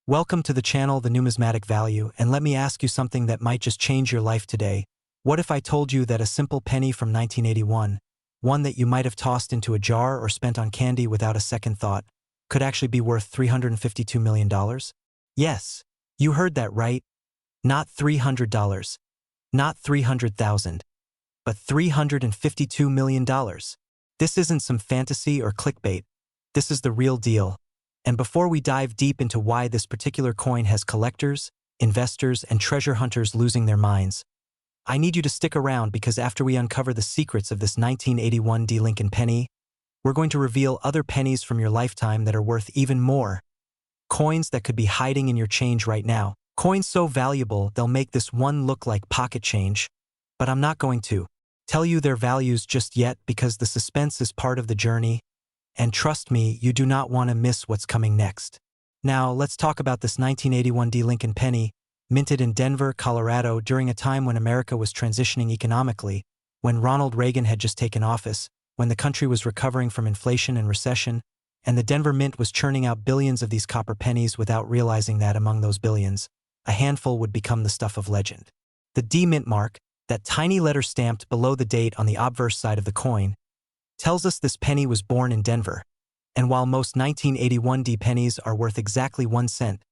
Welcome to the channel, The Numismatic Value, and let me ask you something that might just change your life today. What if I told you that a simple penny from 1981, one that you might have tossed into a jar or spent on candy without a second thought, could actually be worth $352 million? Yes, you heard that right. Not $300, not 300,000, but $352 million. This isn't some fantasy or clickbait. This is the real deal. And before we dive deep into why this particular coin has collectors, investors, and treasure hunters losing their minds, I need you to stick around because after we uncover the secrets of this 1981 D. Lincoln penny, we're going to reveal other pennies from your lifetime that are worth even more. Coins that could be hiding in your change right now. Coins so valuable they'll make this one look like pocket change. But I'm not going to tell you their values just yet because the suspense is part of the journey. And trust me, you do not want to miss what's coming next. Now, let's talk about this 1981 D. Lincoln penny, minted in Denver, Colorado during a time when America was transitioning economically, when Ronald Reagan had just taken office, when the country was recovering from inflation and recession, and the Denver Mint was churning out billions of these copper pennies without realizing that among those billions, a handful would become the stuff of legend. The D Mint mark, that tiny letter stamped below the date on the obverse side of the coin, tells us this penny was born in Denver. And while most 1981 D pennies are worth exactly 1 cent,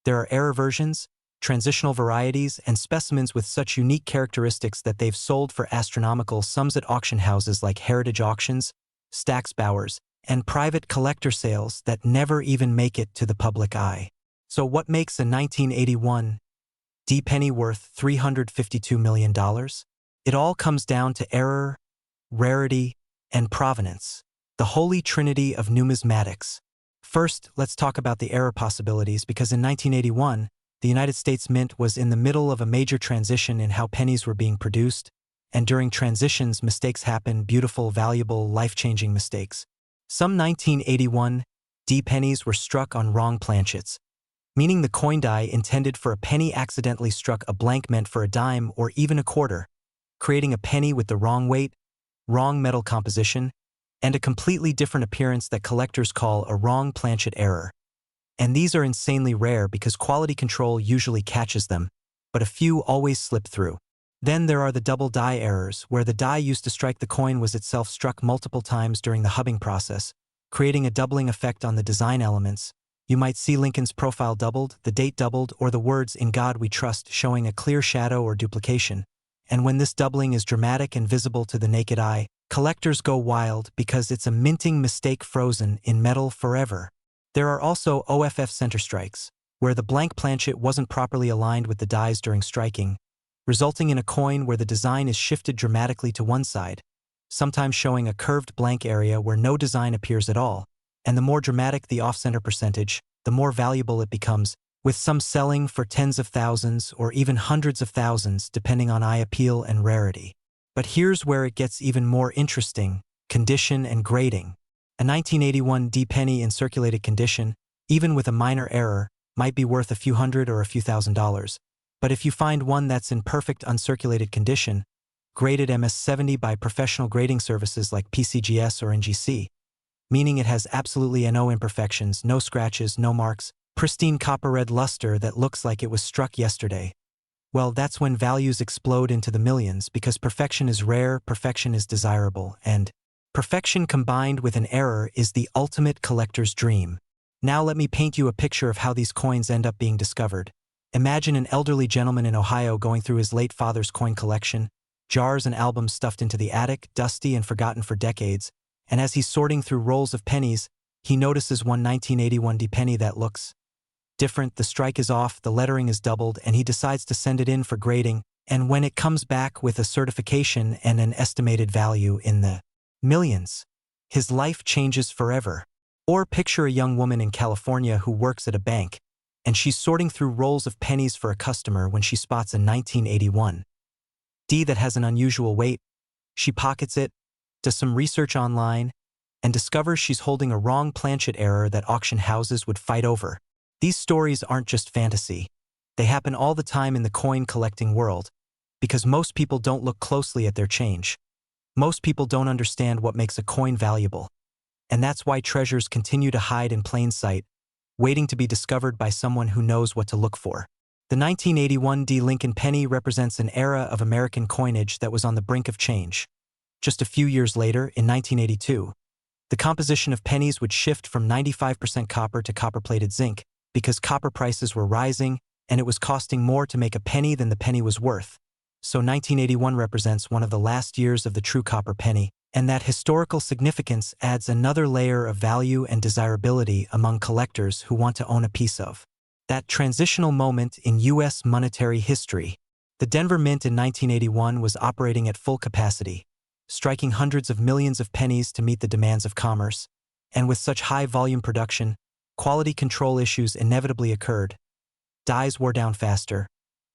there are error versions, transitional varieties, and specimens with such unique characteristics that they've sold for astronomical sums at auction houses like Heritage Auctions, Stack's Bowers, and private collector sales that never even make it to the public eye. So what makes a 1981 D penny worth $352 million? It all comes down to error, rarity, and provenance, the holy trinity of numismatics. First, let's talk about the error possibilities because in 1981, the United States Mint was in the middle of a major transition in how pennies were being produced, and during transitions, mistakes happen, beautiful, valuable, life-changing mistakes. Some 1981 D pennies were struck on wrong planchets, meaning the coin die intended for a penny accidentally struck a blank meant for a dime or even a quarter, creating a penny with the wrong weight, wrong metal composition, and a completely different appearance that collectors call a wrong planchet error. And these are insanely rare because quality control usually catches them, but a few always slip through. Then there are the double die errors, where the die used to strike the coin was itself struck multiple times during the hubbing process, creating a doubling effect on the design elements. You might see Lincoln's profile doubled, the date doubled, or the words "In God We Trust" showing a clear shadow or duplication. And when this doubling is dramatic and visible to the naked eye, collectors go wild because it's a minting mistake frozen in metal forever. There are also OFF center strikes, where the blank planchet wasn't properly aligned with the dies during striking, resulting in a coin where the design is shifted dramatically to one side, sometimes showing a curved blank area where no design appears at all. And the more dramatic the off-center percentage, the more valuable it becomes, with some selling for tens of thousands or even hundreds of thousands depending on eye appeal and rarity. But here's where it gets even more interesting: condition and grading. A 1981 D penny in circulated condition, even with a minor error, might be worth a few hundred or a few $1,000s. But if you find one that's in perfect uncirculated condition, graded MS-70 by professional grading services like PCGS or NGC, meaning it has absolutely no imperfections, no scratches, no marks, pristine copper-red luster that looks like it was struck yesterday, well, that's when values explode into the millions because perfection is rare, perfection is desirable, and perfection combined with an error is the ultimate collector's dream. Now let me paint you a picture of how these coins end up being discovered. Imagine an elderly gentleman in Ohio going through his late father's coin collection, jars and albums stuffed into the attic, dusty and forgotten for decades, and as he's sorting through rolls of pennies, he notices one 1981 D penny that looks different. The strike is off, the lettering is doubled, and he decides to send it in for grading, and when it comes back with a certification and an estimated value in the millions, his life changes forever. Or picture a young woman in California who works at a bank, and she's sorting through rolls of pennies for a customer when she spots a 1981 D that has an unusual weight. She pockets it, does some research online, and discovers she's holding a wrong planchet error that auction houses would fight over. These stories aren't just fantasy. They happen all the time in the coin collecting world, because most people don't look closely at their change. Most people don't understand what makes a coin valuable. And that's why treasures continue to hide in plain sight, waiting to be discovered by someone who knows what to look for. The 1981 D. Lincoln penny represents an era of American coinage that was on the brink of change. Just a few years later, in 1982, the composition of pennies would shift from 95% copper to copper-plated zinc because copper prices were rising and it was costing more to make a penny than the penny was worth. So 1981 represents one of the last years of the true copper penny, and that historical significance adds another layer of value and desirability among collectors who want to own a piece of that transitional moment in U.S. monetary history. The Denver Mint in 1981 was operating at full capacity, striking hundreds of millions of pennies to meet the demands of commerce, and with such high volume production, quality control issues inevitably occurred. Dies wore down faster,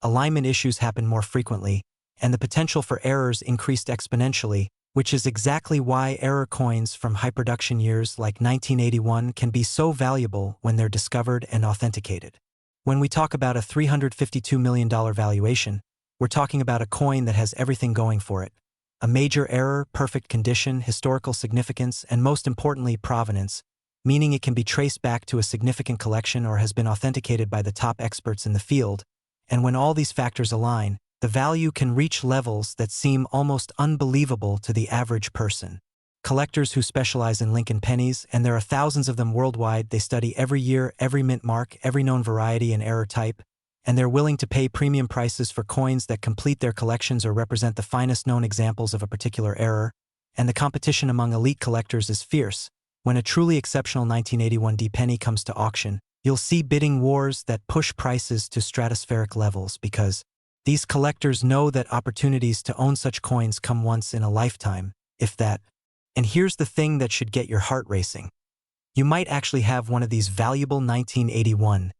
alignment issues happened more frequently, and the potential for errors increased exponentially, which is exactly why error coins from high-production years like 1981 can be so valuable when they're discovered and authenticated. When we talk about a $352 million valuation, we're talking about a coin that has everything going for it. A major error, perfect condition, historical significance, and most importantly, provenance, meaning it can be traced back to a significant collection or has been authenticated by the top experts in the field. And when all these factors align, the value can reach levels that seem almost unbelievable to the average person. Collectors who specialize in Lincoln pennies, and there are thousands of them worldwide, they study every year, every mint mark, every known variety and error type, and they're willing to pay premium prices for coins that complete their collections or represent the finest known examples of a particular error, and the competition among elite collectors is fierce. When a truly exceptional 1981 D penny comes to auction, you'll see bidding wars that push prices to stratospheric levels because these collectors know that opportunities to own such coins come once in a lifetime, if that. And here's the thing that should get your heart racing. You might actually have one of these valuable 1981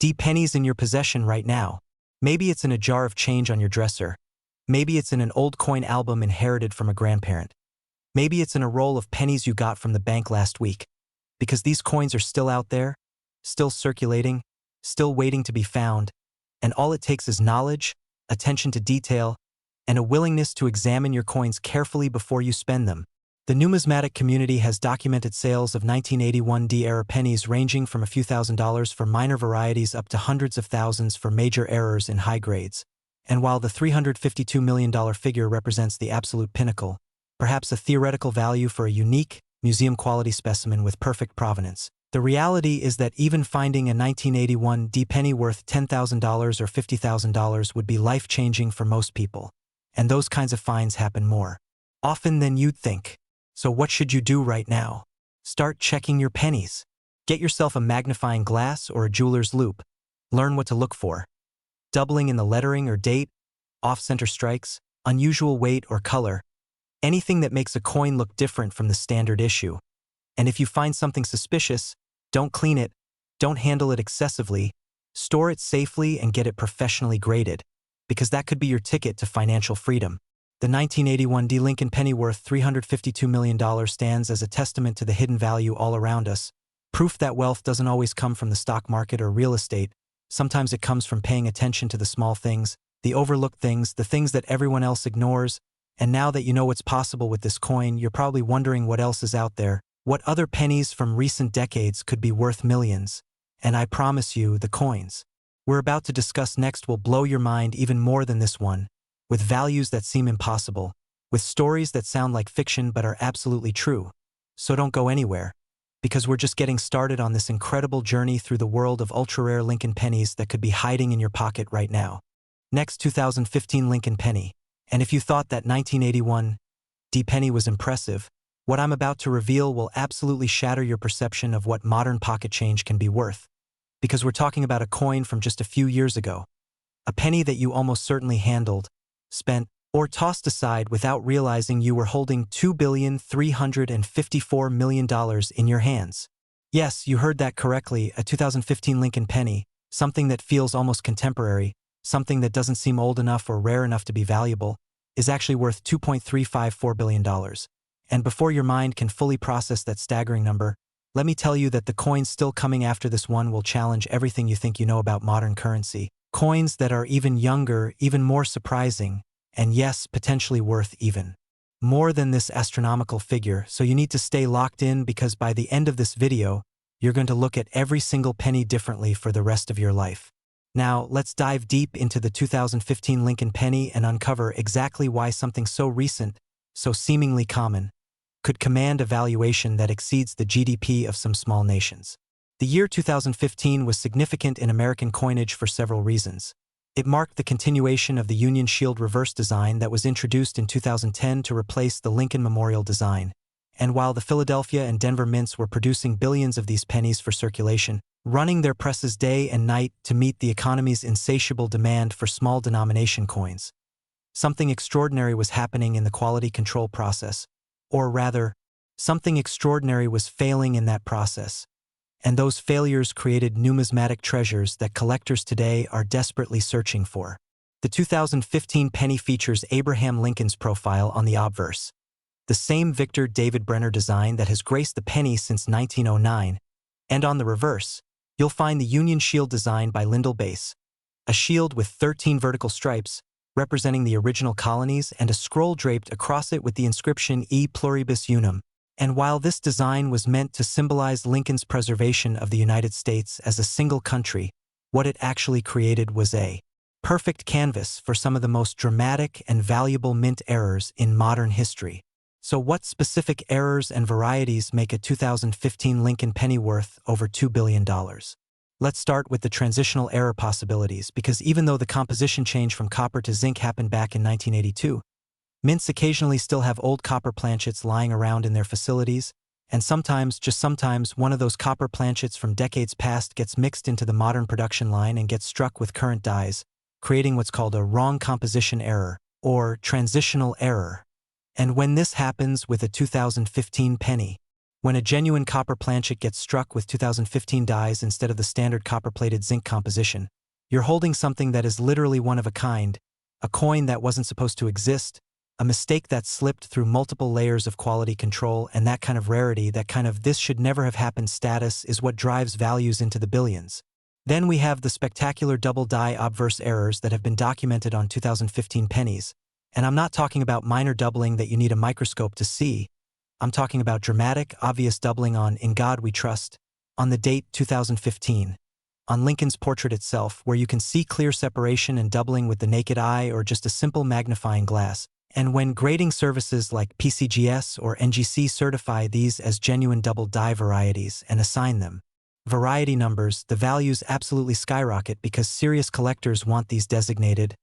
D pennies in your possession right now. Maybe it's in a jar of change on your dresser. Maybe it's in an old coin album inherited from a grandparent. Maybe it's in a roll of pennies you got from the bank last week. Because these coins are still out there, still circulating, still waiting to be found, and all it takes is knowledge, attention to detail, and a willingness to examine your coins carefully before you spend them. The numismatic community has documented sales of 1981 D-era pennies ranging from a few $1,000s for minor varieties up to hundreds of thousands for major errors in high grades. And while the $352 million figure represents the absolute pinnacle, perhaps a theoretical value for a unique, museum-quality specimen with perfect provenance, the reality is that even finding a 1981 D penny worth $10,000 or $50,000 would be life-changing for most people. And those kinds of finds happen more often than you'd think. So what should you do right now? Start checking your pennies. Get yourself a magnifying glass or a jeweler's loupe. Learn what to look for. Doubling in the lettering or date, off-center strikes, unusual weight or color, anything that makes a coin look different from the standard issue. And if you find something suspicious, don't clean it, don't handle it excessively, store it safely and get it professionally graded, because that could be your ticket to financial freedom. The 1981 D Lincoln penny worth $352 million stands as a testament to the hidden value all around us, proof that wealth doesn't always come from the stock market or real estate. Sometimes it comes from paying attention to the small things, the overlooked things, the things that everyone else ignores. And now that you know what's possible with this coin, you're probably wondering what else is out there, what other pennies from recent decades could be worth millions. And I promise you, the coins we're about to discuss next will blow your mind even more than this one, with values that seem impossible, with stories that sound like fiction but are absolutely true. So don't go anywhere, because we're just getting started on this incredible journey through the world of ultra-rare Lincoln pennies that could be hiding in your pocket right now. Next, 2015 Lincoln penny. And if you thought that 1981 D penny was impressive, what I'm about to reveal will absolutely shatter your perception of what modern pocket change can be worth. Because we're talking about a coin from just a few years ago. A penny that you almost certainly handled, spent, or tossed aside without realizing you were holding $2,354 million in your hands. Yes, you heard that correctly, a 2015 Lincoln penny, something that feels almost contemporary, something that doesn't seem old enough or rare enough to be valuable, is actually worth $2.354 billion. And before your mind can fully process that staggering number, let me tell you that the coins still coming after this one will challenge everything you think you know about modern currency. Coins that are even younger, even more surprising, and yes, potentially worth even more than this astronomical figure, so you need to stay locked in because by the end of this video, you're going to look at every single penny differently for the rest of your life. Now, let's dive deep into the 2015 Lincoln penny and uncover exactly why something so recent, so seemingly common, could command a valuation that exceeds the GDP of some small nations. The year 2015 was significant in American coinage for several reasons. It marked the continuation of the Union Shield reverse design that was introduced in 2010 to replace the Lincoln Memorial design. And while the Philadelphia and Denver mints were producing billions of these pennies for circulation, running their presses day and night to meet the economy's insatiable demand for small denomination coins, something extraordinary was happening in the quality control process. Or rather, something extraordinary was failing in that process. And those failures created numismatic treasures that collectors today are desperately searching for. The 2015 penny features Abraham Lincoln's profile on the obverse, the same Victor David Brenner design that has graced the penny since 1909, and on the reverse, you'll find the Union Shield design by Lyndall Bass, a shield with 13 vertical stripes, representing the original colonies, and a scroll draped across it with the inscription E Pluribus Unum. And while this design was meant to symbolize Lincoln's preservation of the United States as a single country, what it actually created was a perfect canvas for some of the most dramatic and valuable mint errors in modern history. So what specific errors and varieties make a 2015 Lincoln penny worth over $2 billion? Let's start with the transitional error possibilities, because even though the composition change from copper to zinc happened back in 1982, mints occasionally still have old copper planchets lying around in their facilities, and sometimes, just sometimes, one of those copper planchets from decades past gets mixed into the modern production line and gets struck with current dyes, creating what's called a wrong composition error, or transitional error. And when this happens with a 2015 penny, when a genuine copper planchet gets struck with 2015 dyes instead of the standard copper-plated zinc composition, you're holding something that is literally one of a kind, a coin that wasn't supposed to exist, a mistake that slipped through multiple layers of quality control, and that kind of rarity, that kind of this should never have happened status is what drives values into the billions. Then we have the spectacular double die obverse errors that have been documented on 2015 pennies. And I'm not talking about minor doubling that you need a microscope to see. I'm talking about dramatic, obvious doubling on In God We Trust, on the date 2015, on Lincoln's portrait itself, where you can see clear separation and doubling with the naked eye or just a simple magnifying glass. And when grading services like PCGS or NGC certify these as genuine double die varieties and assign them variety numbers, the values absolutely skyrocket because serious collectors want these designated,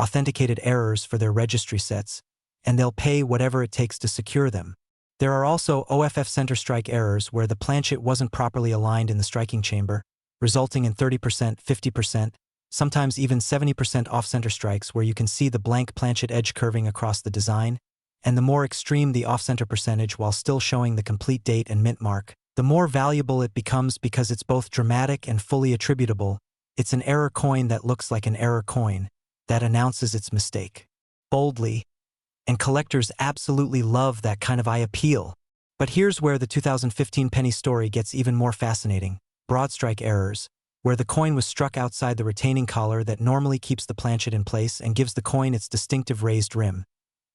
authenticated errors for their registry sets, and they'll pay whatever it takes to secure them. There are also OFF center strike errors where the planchet wasn't properly aligned in the striking chamber, resulting in 30%, 50%, sometimes even 70% off-center strikes where you can see the blank planchet edge curving across the design, and the more extreme the off-center percentage while still showing the complete date and mint mark, the more valuable it becomes because it's both dramatic and fully attributable. It's an error coin that looks like an error coin, that announces its mistake boldly, and collectors absolutely love that kind of eye appeal. But here's where the 2015 penny story gets even more fascinating: broadstrike errors, where the coin was struck outside the retaining collar that normally keeps the planchet in place and gives the coin its distinctive raised rim,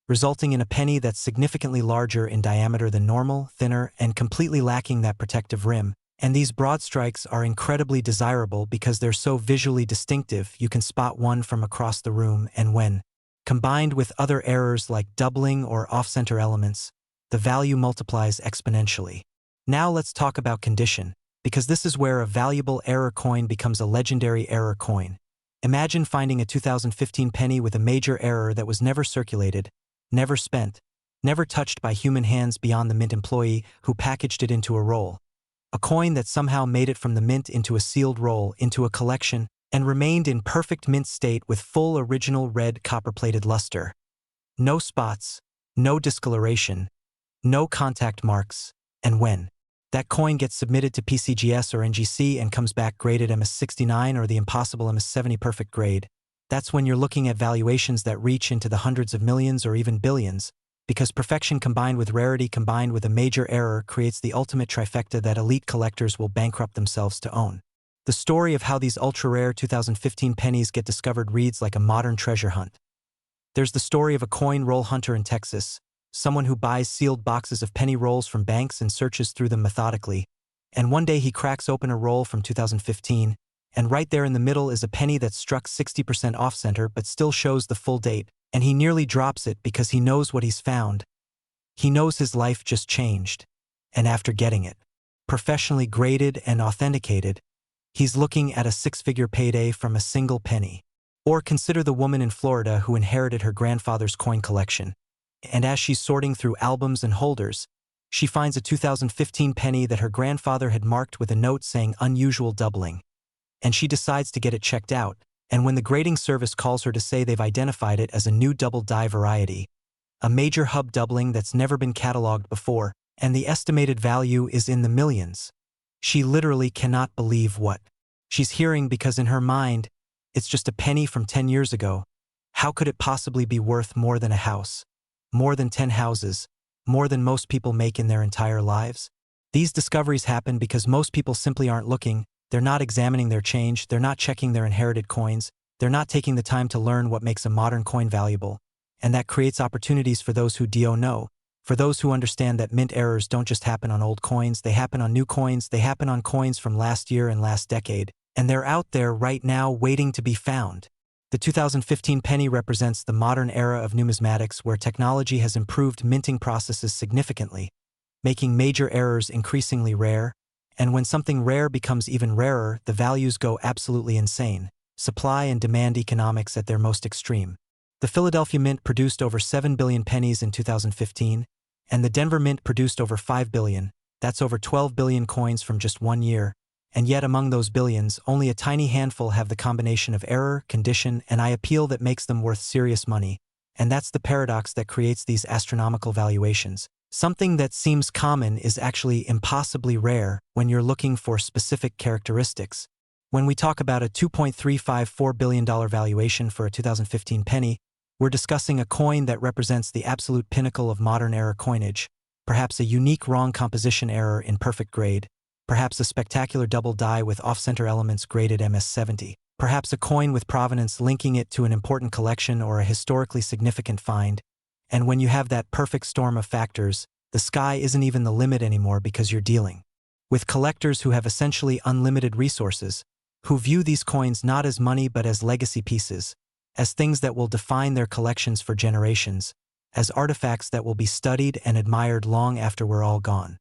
resulting in a penny that's significantly larger in diameter than normal, thinner, and completely lacking that protective rim. And these broadstrikes are incredibly desirable because they're so visually distinctive you can spot one from across the room, and when combined with other errors like doubling or off-center elements, the value multiplies exponentially. Now let's talk about condition, because this is where a valuable error coin becomes a legendary error coin. Imagine finding a 2015 penny with a major error that was never circulated, never spent, never touched by human hands beyond the mint employee who packaged it into a roll. A coin that somehow made it from the mint into a sealed roll, into a collection, and remained in perfect mint state with full original red copper-plated luster. No spots, no discoloration, no contact marks, and when that coin gets submitted to PCGS or NGC and comes back graded MS69 or the impossible MS70 perfect grade, that's when you're looking at valuations that reach into the hundreds of millions or even billions, because perfection combined with rarity combined with a major error creates the ultimate trifecta that elite collectors will bankrupt themselves to own. The story of how these ultra-rare 2015 pennies get discovered reads like a modern treasure hunt. There's the story of a coin roll hunter in Texas, someone who buys sealed boxes of penny rolls from banks and searches through them methodically, And one day he cracks open a roll from 2015, and right there in the middle is a penny that's struck 60% off-center but still shows the full date, and he nearly drops it because he knows what he's found. He knows his life just changed. And after getting it professionally graded and authenticated, he's looking at a six-figure payday from a single penny. Or consider the woman in Florida who inherited her grandfather's coin collection. And as she's sorting through albums and holders, she finds a 2015 penny that her grandfather had marked with a note saying unusual doubling. And she decides to get it checked out, and when the grading service calls her to say they've identified it as a new double die variety, a major hub doubling that's never been cataloged before, and the estimated value is in the millions, she literally cannot believe what she's hearing because in her mind, it's just a penny from 10 years ago. How could it possibly be worth more than a house? More than 10 houses? More than most people make in their entire lives? These discoveries happen because most people simply aren't looking, they're not examining their change, they're not checking their inherited coins, they're not taking the time to learn what makes a modern coin valuable. And that creates opportunities for those who do know, for those who understand that mint errors don't just happen on old coins, they happen on new coins, they happen on coins from last year and last decade, and they're out there right now waiting to be found. The 2015 penny represents the modern era of numismatics where technology has improved minting processes significantly, making major errors increasingly rare, and when something rare becomes even rarer, the values go absolutely insane. Supply and demand economics at their most extreme. The Philadelphia Mint produced over 7 billion pennies in 2015, and the Denver Mint produced over 5 billion, that's over 12 billion coins from just 1 year, and yet among those billions, only a tiny handful have the combination of error, condition, and appeal that makes them worth serious money, and that's the paradox that creates these astronomical valuations. Something that seems common is actually impossibly rare when you're looking for specific characteristics. When we talk about a $2.354 billion valuation for a 2015 penny, we're discussing a coin that represents the absolute pinnacle of modern era coinage, perhaps a unique wrong composition error in perfect grade, perhaps a spectacular double die with off-center elements graded MS-70, perhaps a coin with provenance linking it to an important collection or a historically significant find. And when you have that perfect storm of factors, the sky isn't even the limit anymore because you're dealing with collectors who have essentially unlimited resources, who view these coins not as money but as legacy pieces, as things that will define their collections for generations, as artifacts that will be studied and admired long after we're all gone.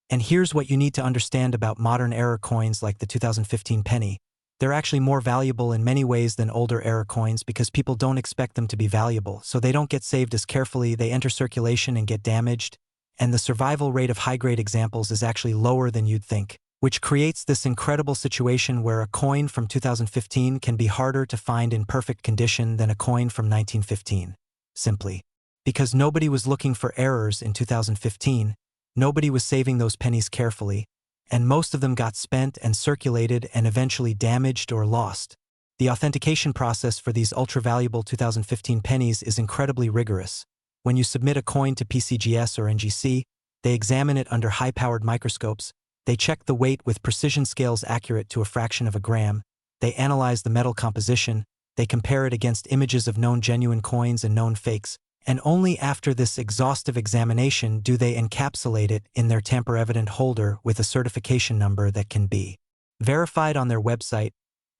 And here's what you need to understand about modern era coins like the 2015 penny. They're actually more valuable in many ways than older era coins because people don't expect them to be valuable, so they don't get saved as carefully, they enter circulation and get damaged, and the survival rate of high-grade examples is actually lower than you'd think, which creates this incredible situation where a coin from 2015 can be harder to find in perfect condition than a coin from 1915. Simply because nobody was looking for errors in 2015, nobody was saving those pennies carefully, and most of them got spent and circulated and eventually damaged or lost. The authentication process for these ultra-valuable 2015 pennies is incredibly rigorous. When you submit a coin to PCGS or NGC, they examine it under high-powered microscopes, they check the weight with precision scales accurate to a fraction of a gram, they analyze the metal composition, they compare it against images of known genuine coins and known fakes, and only after this exhaustive examination do they encapsulate it in their tamper-evident holder with a certification number that can be verified on their website,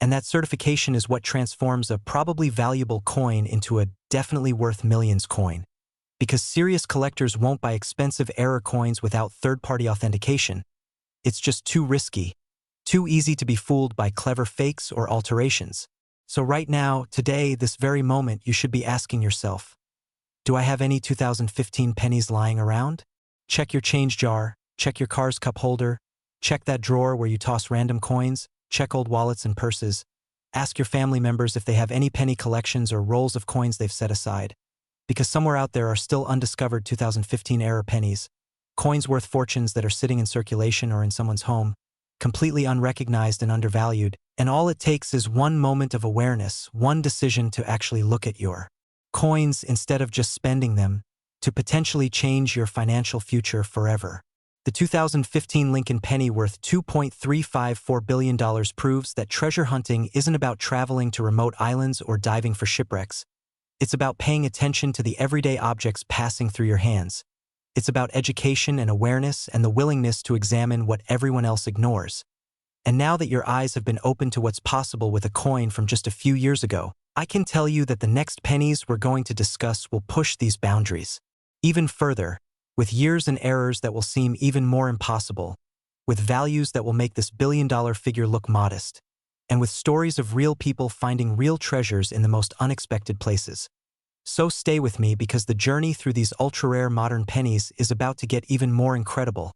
and that certification is what transforms a probably valuable coin into a definitely worth millions coin. Because serious collectors won't buy expensive error coins without third-party authentication. It's just too risky, too easy to be fooled by clever fakes or alterations. So right now, today, this very moment, you should be asking yourself, do I have any 2015 pennies lying around? Check your change jar, check your car's cup holder, check that drawer where you toss random coins, check old wallets and purses. Ask your family members if they have any penny collections or rolls of coins they've set aside. Because somewhere out there are still undiscovered 2015 era pennies, coins worth fortunes that are sitting in circulation or in someone's home, completely unrecognized and undervalued, and all it takes is one moment of awareness, one decision to actually look at your coins instead of just spending them, to potentially change your financial future forever. The 2015 Lincoln penny worth $2.354 billion proves that treasure hunting isn't about traveling to remote islands or diving for shipwrecks. It's about paying attention to the everyday objects passing through your hands. It's about education and awareness and the willingness to examine what everyone else ignores. And now that your eyes have been opened to what's possible with a coin from just a few years ago, I can tell you that the next pennies we're going to discuss will push these boundaries even further, with years and errors that will seem even more impossible, with values that will make this billion-dollar figure look modest, and with stories of real people finding real treasures in the most unexpected places. So stay with me because the journey through these ultra-rare modern pennies is about to get even more incredible,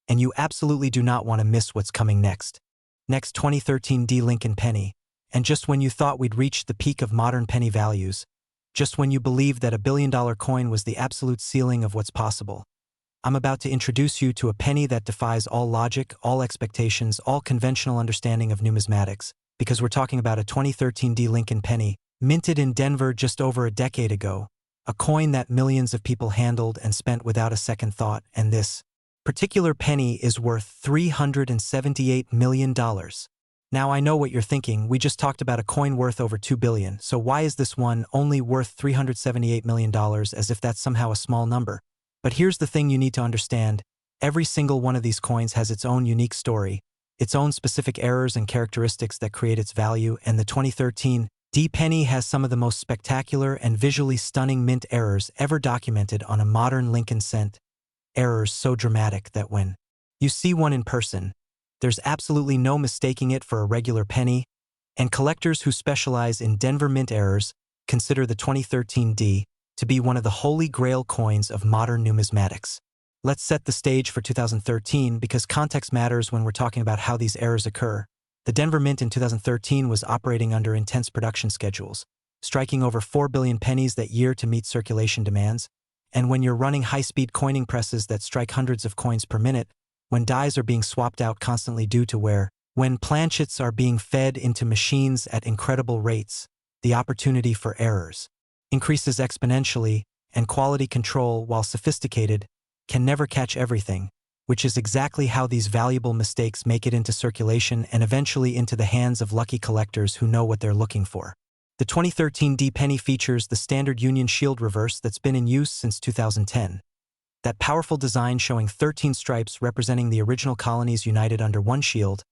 and you absolutely do not want to miss what's coming next. Next, 2013 D Lincoln penny. And just when you thought we'd reached the peak of modern penny values, just when you believed that a billion-dollar coin was the absolute ceiling of what's possible, I'm about to introduce you to a penny that defies all logic, all expectations, all conventional understanding of numismatics, because we're talking about a 2013 D Lincoln penny, minted in Denver just over a decade ago, a coin that millions of people handled and spent without a second thought, and this particular penny is worth $378 million. Now I know what you're thinking, we just talked about a coin worth over $2 billion, so why is this one only worth $378 million as if that's somehow a small number? But here's the thing you need to understand, every single one of these coins has its own unique story, its own specific errors and characteristics that create its value, and the 2013 D penny has some of the most spectacular and visually stunning mint errors ever documented on a modern Lincoln cent. Errors so dramatic that when you see one in person, there's absolutely no mistaking it for a regular penny, and collectors who specialize in Denver mint errors consider the 2013 D to be one of the holy grail coins of modern numismatics. Let's set the stage for 2013 because context matters when we're talking about how these errors occur. The Denver Mint in 2013 was operating under intense production schedules, striking over 4 billion pennies that year to meet circulation demands, and when you're running high-speed coining presses that strike hundreds of coins per minute, when dies are being swapped out constantly due to wear, when planchets are being fed into machines at incredible rates, the opportunity for errors increases exponentially, and quality control, while sophisticated, can never catch everything, which is exactly how these valuable mistakes make it into circulation and eventually into the hands of lucky collectors who know what they're looking for. The 2013 D penny features the standard Union Shield reverse that's been in use since 2010. That powerful design showing 13 stripes representing the original colonies united under one shield,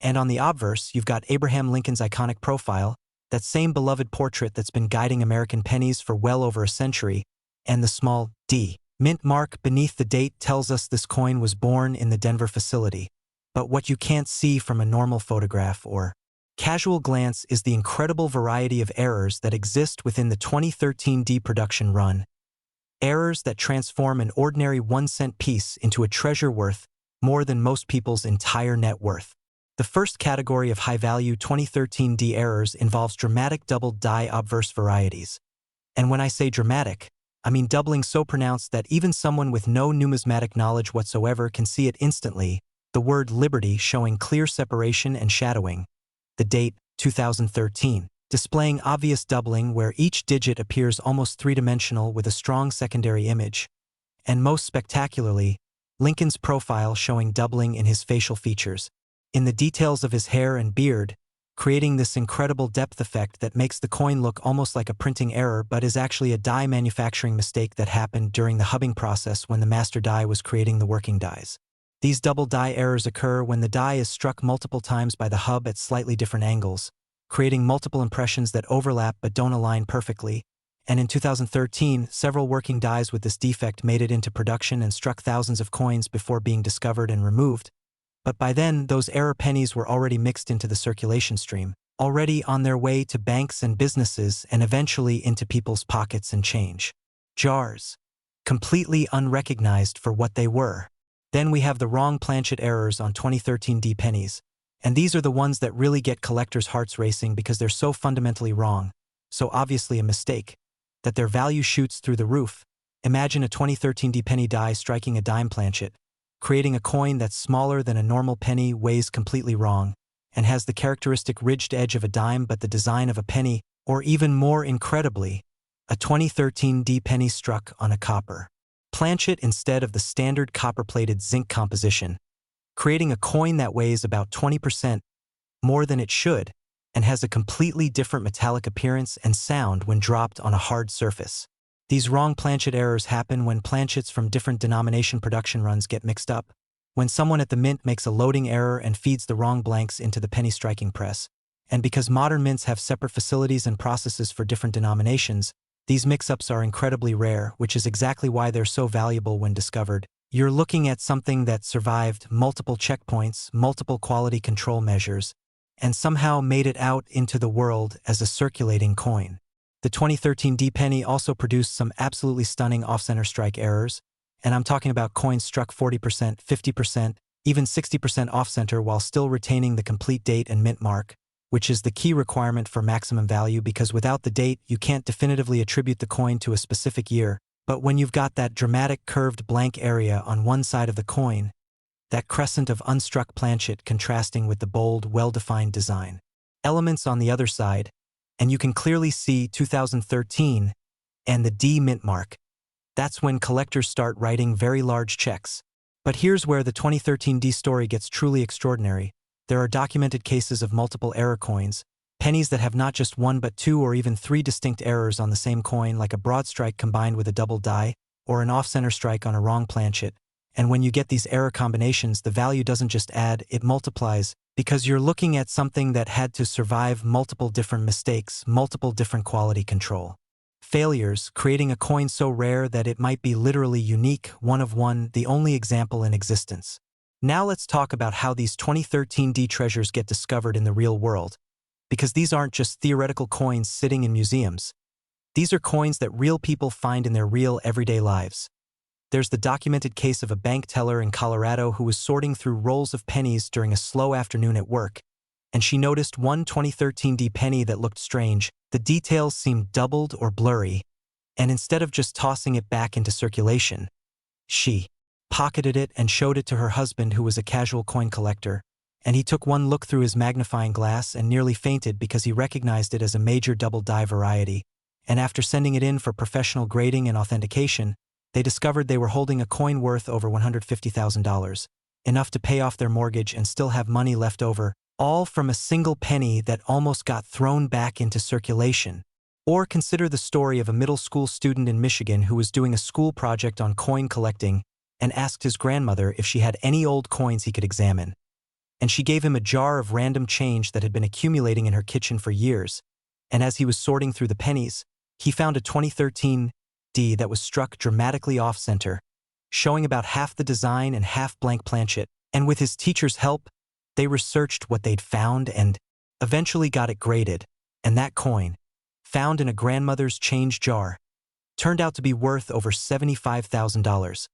and on the obverse you've got Abraham Lincoln's iconic profile, that same beloved portrait that's been guiding American pennies for well over a century, and the small D mint mark beneath the date tells us this coin was born in the Denver facility. But what you can't see from a normal photograph or casual glance is the incredible variety of errors that exist within the 2013 D production run. Errors that transform an ordinary 1-cent piece into a treasure worth more than most people's entire net worth. The first category of high-value 2013 D errors involves dramatic doubled die obverse varieties. And when I say dramatic, I mean doubling so pronounced that even someone with no numismatic knowledge whatsoever can see it instantly, the word Liberty showing clear separation and shadowing, the date 2013, displaying obvious doubling where each digit appears almost three-dimensional with a strong secondary image, and most spectacularly, Lincoln's profile showing doubling in his facial features, in the details of his hair and beard, creating this incredible depth effect that makes the coin look almost like a printing error but is actually a die manufacturing mistake that happened during the hubbing process when the master die was creating the working dies. These double die errors occur when the die is struck multiple times by the hub at slightly different angles, creating multiple impressions that overlap but don't align perfectly, and in 2013, several working dies with this defect made it into production and struck thousands of coins before being discovered and removed. But by then, those error pennies were already mixed into the circulation stream, already on their way to banks and businesses and eventually into people's pockets and change jars, completely unrecognized for what they were. Then we have the wrong planchet errors on 2013 D pennies, and these are the ones that really get collectors' hearts racing because they're so fundamentally wrong, so obviously a mistake, that their value shoots through the roof. Imagine a 2013 D penny die striking a dime planchet, creating a coin that's smaller than a normal penny, weighs completely wrong, and has the characteristic ridged edge of a dime but the design of a penny, or even more incredibly, a 2013 D penny struck on a copper planchet instead of the standard copper-plated zinc composition, creating a coin that weighs about 20% more than it should and has a completely different metallic appearance and sound when dropped on a hard surface. These wrong planchet errors happen when planchets from different denomination production runs get mixed up, when someone at the mint makes a loading error and feeds the wrong blanks into the penny striking press. And because modern mints have separate facilities and processes for different denominations, these mix-ups are incredibly rare, which is exactly why they're so valuable when discovered. You're looking at something that survived multiple checkpoints, multiple quality control measures, and somehow made it out into the world as a circulating coin. The 2013 D penny also produced some absolutely stunning off-center strike errors, and I'm talking about coins struck 40%, 50%, even 60% off-center while still retaining the complete date and mint mark, which is the key requirement for maximum value because without the date, you can't definitively attribute the coin to a specific year. But when you've got that dramatic curved blank area on one side of the coin, that crescent of unstruck planchet contrasting with the bold, well-defined design elements on the other side, and you can clearly see 2013 and the D mint mark, that's when collectors start writing very large checks. But here's where the 2013 D story gets truly extraordinary. There are documented cases of multiple error coins, pennies that have not just one but two or even three distinct errors on the same coin, like a broad strike combined with a double die, or an off-center strike on a wrong planchet. And when you get these error combinations, the value doesn't just add, it multiplies, because you're looking at something that had to survive multiple different mistakes, multiple different quality control failures, creating a coin so rare that it might be literally unique, one of one, the only example in existence. Now let's talk about how these 2013 D treasures get discovered in the real world, because these aren't just theoretical coins sitting in museums. These are coins that real people find in their real everyday lives. There's the documented case of a bank teller in Colorado who was sorting through rolls of pennies during a slow afternoon at work, and she noticed one 2013 D penny that looked strange. The details seemed doubled or blurry, and instead of just tossing it back into circulation, she pocketed it and showed it to her husband, who was a casual coin collector, and he took one look through his magnifying glass and nearly fainted because he recognized it as a major double die variety. And after sending it in for professional grading and authentication, they discovered they were holding a coin worth over $150,000, enough to pay off their mortgage and still have money left over, all from a single penny that almost got thrown back into circulation. Or consider the story of a middle school student in Michigan who was doing a school project on coin collecting and asked his grandmother if she had any old coins he could examine. And she gave him a jar of random change that had been accumulating in her kitchen for years. And as he was sorting through the pennies, he found a 2013 D that was struck dramatically off-center, showing about half the design and half blank planchet. And with his teacher's help, they researched what they'd found and eventually got it graded. And that coin, found in a grandmother's change jar, turned out to be worth over $75,000,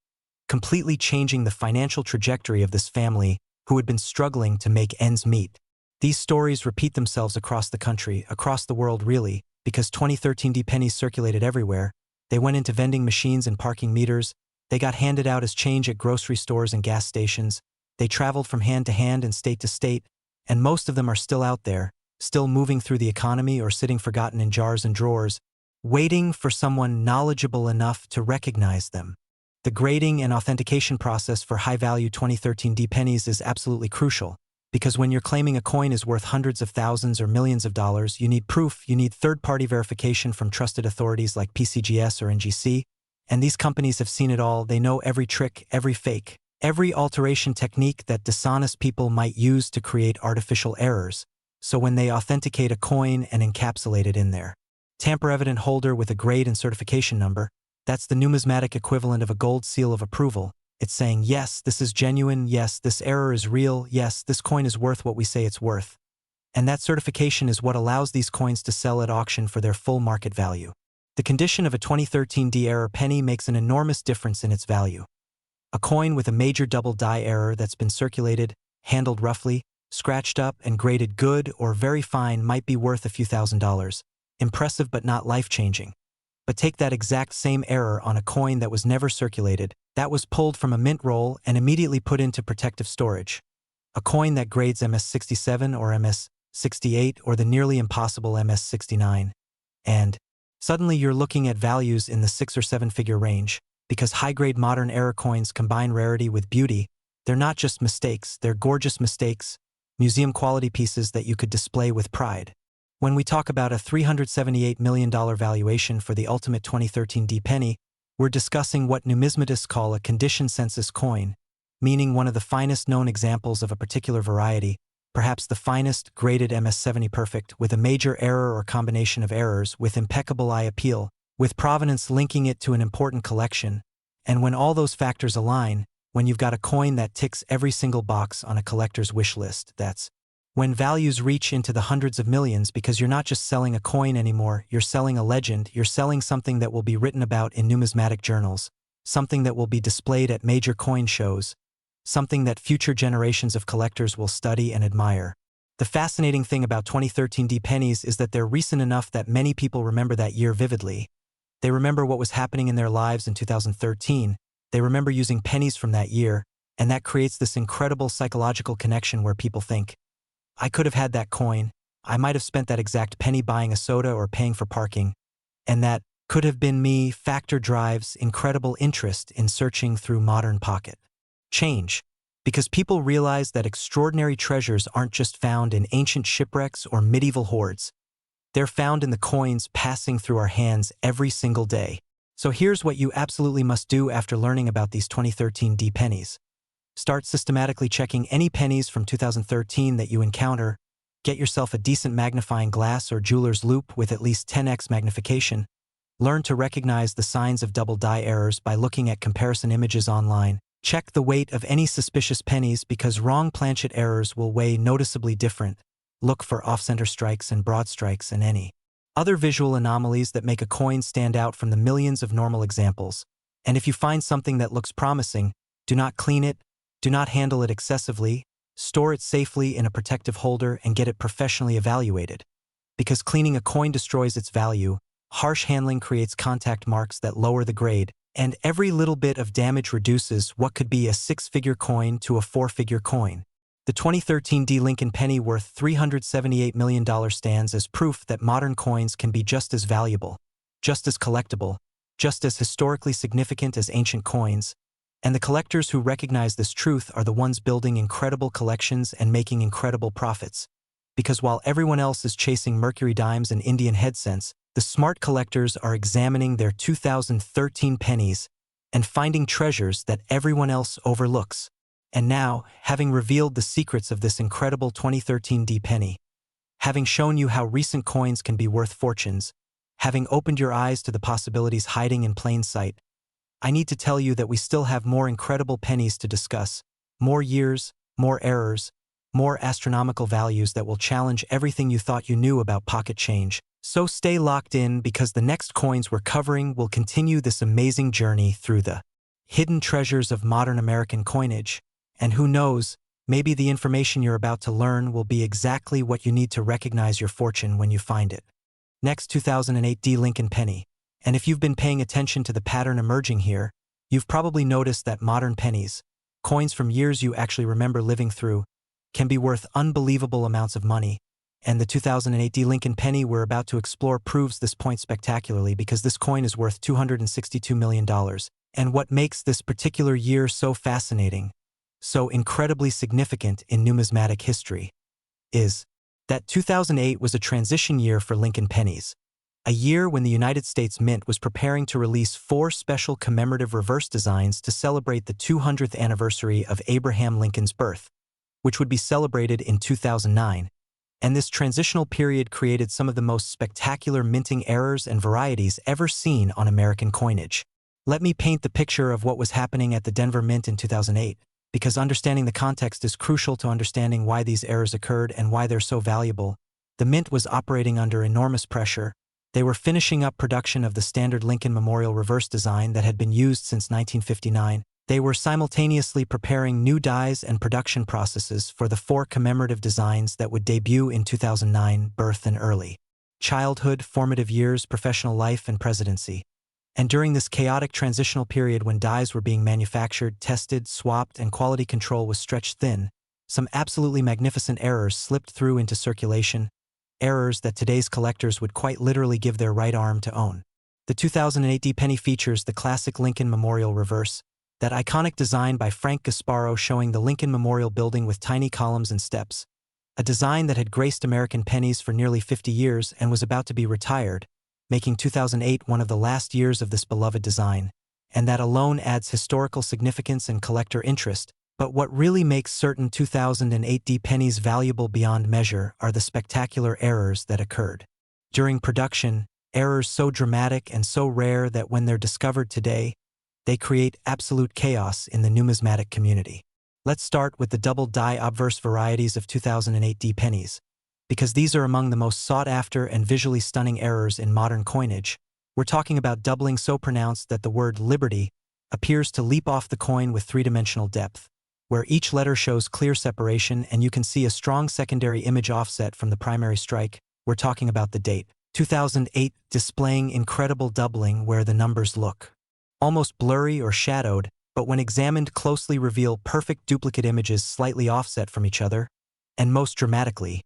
completely changing the financial trajectory of this family who had been struggling to make ends meet. These stories repeat themselves across the country, across the world really, because 2013 D pennies circulated everywhere. They went into vending machines and parking meters. They got handed out as change at grocery stores and gas stations. They traveled from hand to hand and state to state, and most of them are still out there, still moving through the economy or sitting forgotten in jars and drawers, waiting for someone knowledgeable enough to recognize them. The grading and authentication process for high-value 2013 D pennies is absolutely crucial, because when you're claiming a coin is worth hundreds of thousands or millions of dollars, you need proof, you need third-party verification from trusted authorities like PCGS or NGC, and these companies have seen it all. They know every trick, every fake, every alteration technique that dishonest people might use to create artificial errors. So when they authenticate a coin and encapsulate it in their tamper-evident holder with a grade and certification number, that's the numismatic equivalent of a gold seal of approval. It's saying, yes, this is genuine, yes, this error is real, yes, this coin is worth what we say it's worth. And that certification is what allows these coins to sell at auction for their full market value. The condition of a 2013 D error penny makes an enormous difference in its value. A coin with a major double die error that's been circulated, handled roughly, scratched up, and graded good or very fine might be worth a few $1,000s. Impressive but not life-changing. But take that exact same error on a coin that was never circulated, that was pulled from a mint roll and immediately put into protective storage. A coin that grades MS-67 or MS-68 or the nearly impossible MS-69. And suddenly you're looking at values in the 6 or 7-figure range, because high-grade modern error coins combine rarity with beauty. They're not just mistakes, they're gorgeous mistakes, museum-quality pieces that you could display with pride. When we talk about a $378 million valuation for the ultimate 2013 D penny, we're discussing what numismatists call a condition census coin, meaning one of the finest known examples of a particular variety, perhaps the finest graded MS-70 perfect, with a major error or combination of errors, with impeccable eye appeal, with provenance linking it to an important collection, and when all those factors align, when you've got a coin that ticks every single box on a collector's wish list, that's when values reach into the hundreds of millions, because you're not just selling a coin anymore, you're selling a legend, you're selling something that will be written about in numismatic journals, something that will be displayed at major coin shows, something that future generations of collectors will study and admire. The fascinating thing about 2013 D pennies is that they're recent enough that many people remember that year vividly. They remember what was happening in their lives in 2013, they remember using pennies from that year, and that creates this incredible psychological connection where people think, I could have had that coin, I might have spent that exact penny buying a soda or paying for parking, and that could have been me. Factor drives incredible interest in searching through modern pocket change, because people realize that extraordinary treasures aren't just found in ancient shipwrecks or medieval hoards. They're found in the coins passing through our hands every single day. So here's what you absolutely must do after learning about these 2013 D pennies. Start systematically checking any pennies from 2013 that you encounter. Get yourself a decent magnifying glass or jeweler's loupe with at least 10x magnification. Learn to recognize the signs of double die errors by looking at comparison images online. Check the weight of any suspicious pennies, because wrong planchet errors will weigh noticeably different. Look for off-center strikes and broadstrikes and any other visual anomalies that make a coin stand out from the millions of normal examples. And if you find something that looks promising, do not clean it, do not handle it excessively, store it safely in a protective holder and get it professionally evaluated. Because cleaning a coin destroys its value, harsh handling creates contact marks that lower the grade, and every little bit of damage reduces what could be a six-figure coin to a four-figure coin. The 2013 D Lincoln penny worth $378 million stands as proof that modern coins can be just as valuable, just as collectible, just as historically significant as ancient coins. And the collectors who recognize this truth are the ones building incredible collections and making incredible profits. Because while everyone else is chasing Mercury dimes and Indian head cents, the smart collectors are examining their 2013 pennies and finding treasures that everyone else overlooks. And now, having revealed the secrets of this incredible 2013 D penny, having shown you how recent coins can be worth fortunes, having opened your eyes to the possibilities hiding in plain sight, I need to tell you that we still have more incredible pennies to discuss, more years, more errors, more astronomical values that will challenge everything you thought you knew about pocket change. So stay locked in, because the next coins we're covering will continue this amazing journey through the hidden treasures of modern American coinage. And who knows, maybe the information you're about to learn will be exactly what you need to recognize your fortune when you find it. Next, 2008 D Lincoln penny. And if you've been paying attention to the pattern emerging here, you've probably noticed that modern pennies, coins from years you actually remember living through, can be worth unbelievable amounts of money. And the 2008 D Lincoln penny we're about to explore proves this point spectacularly, because this coin is worth $262 million. And what makes this particular year so fascinating, so incredibly significant in numismatic history, is that 2008 was a transition year for Lincoln pennies. A year when the United States Mint was preparing to release 4 special commemorative reverse designs to celebrate the 200th anniversary of Abraham Lincoln's birth, which would be celebrated in 2009. And this transitional period created some of the most spectacular minting errors and varieties ever seen on American coinage. Let me paint the picture of what was happening at the Denver Mint in 2008, because understanding the context is crucial to understanding why these errors occurred and why they're so valuable. The Mint was operating under enormous pressure. They were finishing up production of the standard Lincoln Memorial reverse design that had been used since 1959. They were simultaneously preparing new dies and production processes for the 4 commemorative designs that would debut in 2009, birth and early childhood, formative years, professional life, and presidency. And during this chaotic transitional period when dies were being manufactured, tested, swapped, and quality control was stretched thin, some absolutely magnificent errors slipped through into circulation, errors that today's collectors would quite literally give their right arm to own. The 2008 D penny features the classic Lincoln Memorial reverse, that iconic design by Frank Gasparo showing the Lincoln Memorial building with tiny columns and steps, a design that had graced American pennies for nearly 50 years and was about to be retired, making 2008 one of the last years of this beloved design, and that alone adds historical significance and collector interest. But what really makes certain 2008 D pennies valuable beyond measure are the spectacular errors that occurred. During production, errors so dramatic and so rare that when they're discovered today, they create absolute chaos in the numismatic community. Let's start with the double die obverse varieties of 2008 D pennies, because these are among the most sought-after and visually stunning errors in modern coinage. We're talking about doubling so pronounced that the word liberty appears to leap off the coin with three-dimensional depth, where each letter shows clear separation and you can see a strong secondary image offset from the primary strike. We're talking about the date, 2008, displaying incredible doubling where the numbers look almost blurry or shadowed, but when examined closely reveal perfect duplicate images slightly offset from each other. And most dramatically,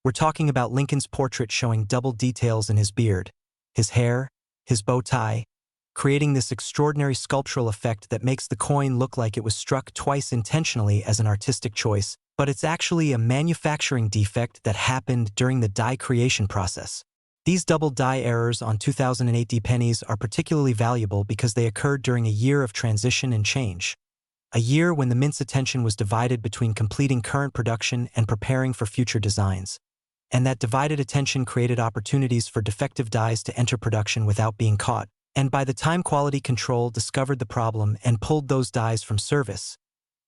we're talking about Lincoln's portrait showing double details in his beard, his hair, his bow tie, creating this extraordinary sculptural effect that makes the coin look like it was struck twice intentionally as an artistic choice, but it's actually a manufacturing defect that happened during the die creation process. These double die errors on 2008 D pennies are particularly valuable because they occurred during a year of transition and change. A year when the mint's attention was divided between completing current production and preparing for future designs. And that divided attention created opportunities for defective dies to enter production without being caught. And by the time quality control discovered the problem and pulled those dies from service,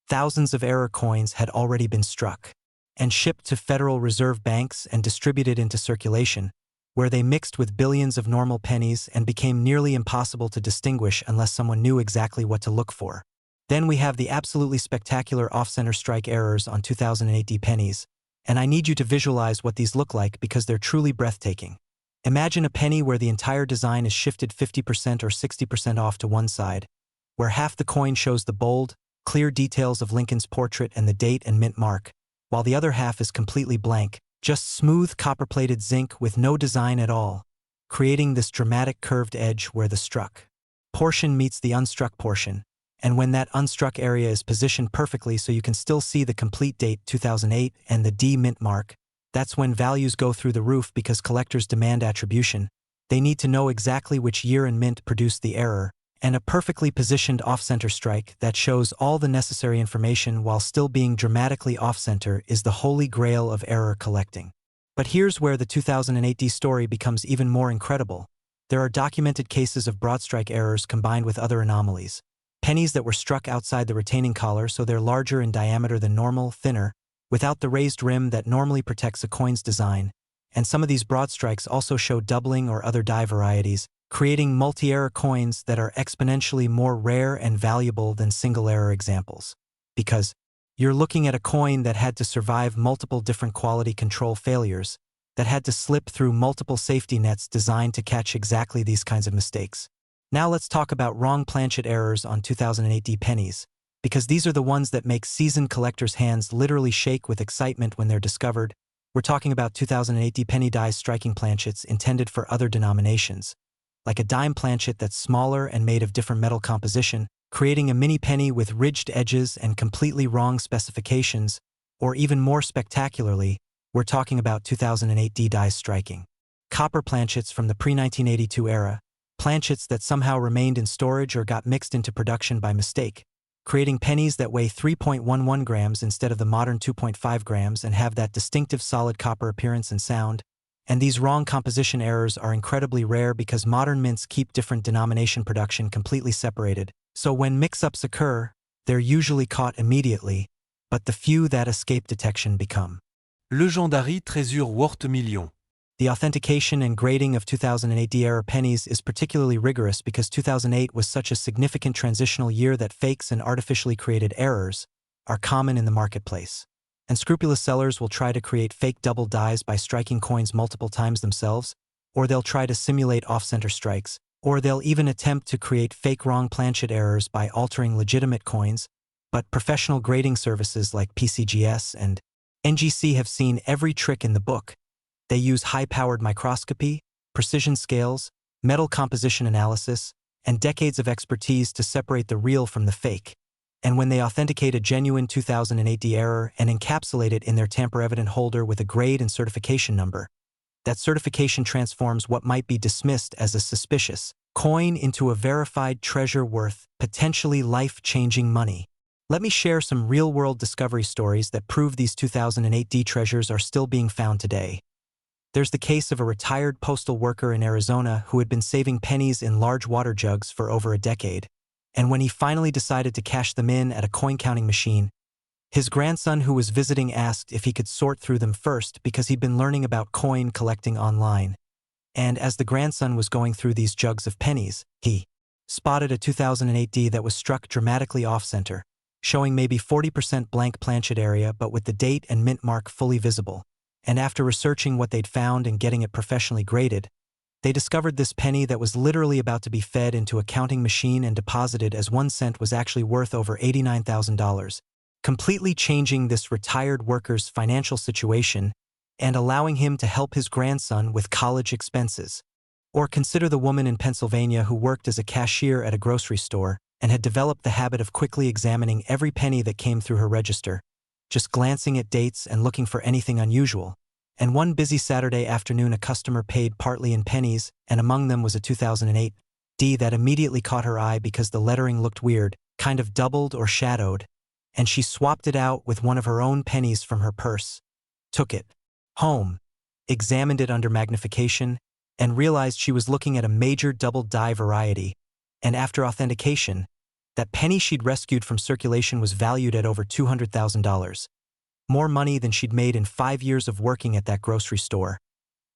thousands of error coins had already been struck and shipped to Federal Reserve banks and distributed into circulation, where they mixed with billions of normal pennies and became nearly impossible to distinguish unless someone knew exactly what to look for. Then we have the absolutely spectacular off-center strike errors on 2008 D pennies, and I need you to visualize what these look like because they're truly breathtaking. Imagine a penny where the entire design is shifted 50% or 60% off to one side, where half the coin shows the bold, clear details of Lincoln's portrait and the date and mint mark, while the other half is completely blank, just smooth copper-plated zinc with no design at all, creating this dramatic curved edge where the struck portion meets the unstruck portion, and when that unstruck area is positioned perfectly so you can still see the complete date 2008 and the D mint mark, that's when values go through the roof because collectors demand attribution. They need to know exactly which year and mint produced the error, and a perfectly positioned off-center strike that shows all the necessary information while still being dramatically off-center is the holy grail of error collecting. But here's where the 2008 D story becomes even more incredible. There are documented cases of broadstrike errors combined with other anomalies. Pennies that were struck outside the retaining collar so they're larger in diameter than normal, thinner, without the raised rim that normally protects a coin's design, and some of these broadstrikes also show doubling or other die varieties, creating multi-error coins that are exponentially more rare and valuable than single-error examples. Because you're looking at a coin that had to survive multiple different quality control failures, that had to slip through multiple safety nets designed to catch exactly these kinds of mistakes. Now let's talk about wrong planchet errors on 2008 D pennies, because these are the ones that make seasoned collectors' hands literally shake with excitement when they're discovered. We're talking about 2008 D penny dies striking planchets intended for other denominations, like a dime planchet that's smaller and made of different metal composition, creating a mini penny with ridged edges and completely wrong specifications, or even more spectacularly, we're talking about 2008 D dies striking copper planchets from the pre-1982 era, planchets that somehow remained in storage or got mixed into production by mistake, creating pennies that weigh 3.11 grams instead of the modern 2.5 grams and have that distinctive solid copper appearance and sound. And these wrong composition errors are incredibly rare because modern mints keep different denomination production completely separated, so when mix-ups occur, they're usually caught immediately, but the few that escape detection become Legendary trésor worth millions. The authentication and grading of 2008 D-era pennies is particularly rigorous because 2008 was such a significant transitional year that fakes and artificially created errors are common in the marketplace. And scrupulous sellers will try to create fake double dies by striking coins multiple times themselves, or they'll try to simulate off-center strikes, or they'll even attempt to create fake wrong planchet errors by altering legitimate coins, but professional grading services like PCGS and NGC have seen every trick in the book. They use high-powered microscopy, precision scales, metal composition analysis, and decades of expertise to separate the real from the fake. And when they authenticate a genuine 2008D error and encapsulate it in their tamper-evident holder with a grade and certification number, that certification transforms what might be dismissed as a suspicious coin into a verified treasure worth potentially life-changing money. Let me share some real-world discovery stories that prove these 2008D treasures are still being found today. There's the case of a retired postal worker in Arizona who had been saving pennies in large water jugs for over a decade. And when he finally decided to cash them in at a coin-counting machine, his grandson who was visiting asked if he could sort through them first because he'd been learning about coin collecting online. And as the grandson was going through these jugs of pennies, he spotted a 2008D that was struck dramatically off-center, showing maybe 40% blank planchet area but with the date and mint mark fully visible. And after researching what they'd found and getting it professionally graded, they discovered this penny that was literally about to be fed into a counting machine and deposited as 1 cent was actually worth over $89,000, completely changing this retired worker's financial situation and allowing him to help his grandson with college expenses. Or consider the woman in Pennsylvania who worked as a cashier at a grocery store and had developed the habit of quickly examining every penny that came through her register, just glancing at dates and looking for anything unusual. And one busy Saturday afternoon a customer paid partly in pennies, and among them was a 2008D that immediately caught her eye because the lettering looked weird, kind of doubled or shadowed, and she swapped it out with one of her own pennies from her purse, took it home, examined it under magnification, and realized she was looking at a major double-die variety, and after authentication, that penny she'd rescued from circulation was valued at over $200,000. More money than she'd made in 5 years of working at that grocery store.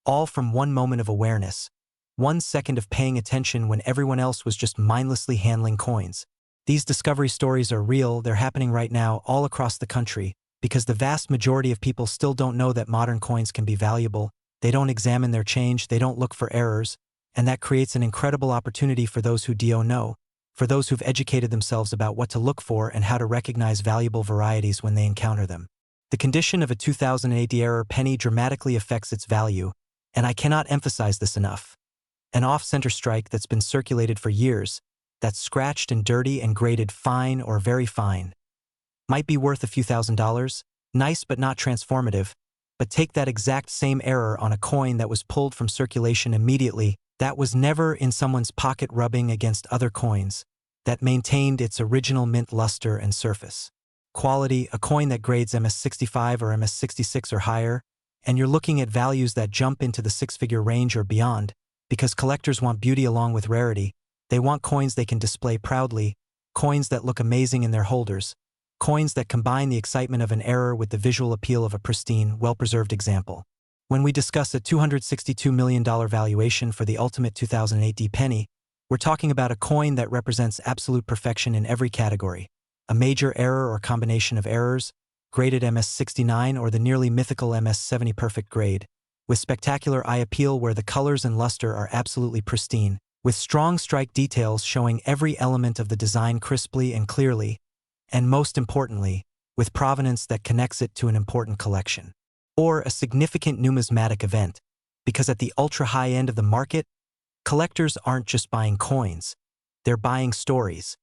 All from one moment of awareness, 1 second of paying attention when everyone else was just mindlessly handling coins. These discovery stories are real, they're happening right now all across the country, because the vast majority of people still don't know that modern coins can be valuable, they don't examine their change, they don't look for errors, and that creates an incredible opportunity for those who do know, for those who've educated themselves about what to look for and how to recognize valuable varieties when they encounter them. The condition of a 2008 error penny dramatically affects its value, and I cannot emphasize this enough. An off-center strike that's been circulated for years, that's scratched and dirty and graded fine or very fine, might be worth a few $1,000s, nice but not transformative, but take that exact same error on a coin that was pulled from circulation immediately, that was never in someone's pocket rubbing against other coins, that maintained its original mint luster and surface. Quality, a coin that grades MS65 or MS66 or higher, and you're looking at values that jump into the 6-figure range or beyond, because collectors want beauty along with rarity. They want coins they can display proudly, coins that look amazing in their holders, coins that combine the excitement of an error with the visual appeal of a pristine, well-preserved example. When we discuss a $262 million valuation for the ultimate 2008D penny, we're talking about a coin that represents absolute perfection in every category. A major error or combination of errors, graded MS69 or the nearly mythical MS70 perfect grade, with spectacular eye appeal where the colors and luster are absolutely pristine, with strong strike details showing every element of the design crisply and clearly, and most importantly, with provenance that connects it to an important collection. Or a significant numismatic event, because at the ultra-high end of the market, collectors aren't just buying coins, they're buying stories.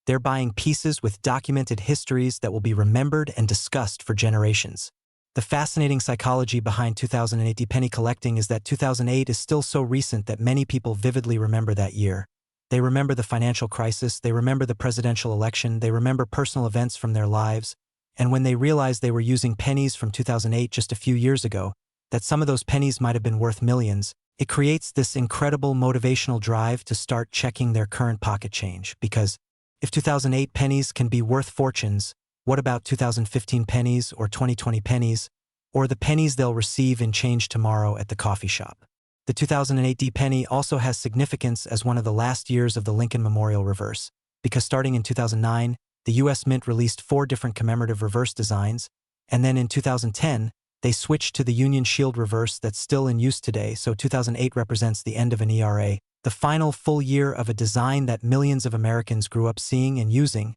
They're buying pieces with documented histories that will be remembered and discussed for generations. The fascinating psychology behind 2008 penny collecting is that 2008 is still so recent that many people vividly remember that year. They remember the financial crisis, they remember the presidential election, they remember personal events from their lives, and when they realize they were using pennies from 2008 just a few years ago, that some of those pennies might have been worth millions, it creates this incredible motivational drive to start checking their current pocket change, because if 2008 pennies can be worth fortunes, what about 2015 pennies or 2020 pennies, or the pennies they'll receive in change tomorrow at the coffee shop? The 2008D penny also has significance as one of the last years of the Lincoln Memorial Reverse, because starting in 2009, the U.S. Mint released 4 different commemorative reverse designs, and then in 2010, they switched to the Union Shield reverse that's still in use today, so 2008 represents the end of an ERA, the final full year of a design that millions of Americans grew up seeing and using,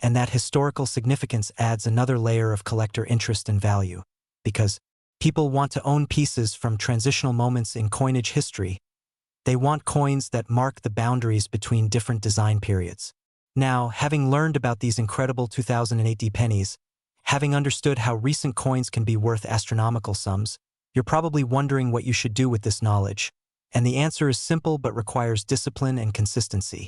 and that historical significance adds another layer of collector interest and value, because people want to own pieces from transitional moments in coinage history. They want coins that mark the boundaries between different design periods. Now, having learned about these incredible 2008 pennies, having understood how recent coins can be worth astronomical sums, you're probably wondering what you should do with this knowledge. And the answer is simple but requires discipline and consistency.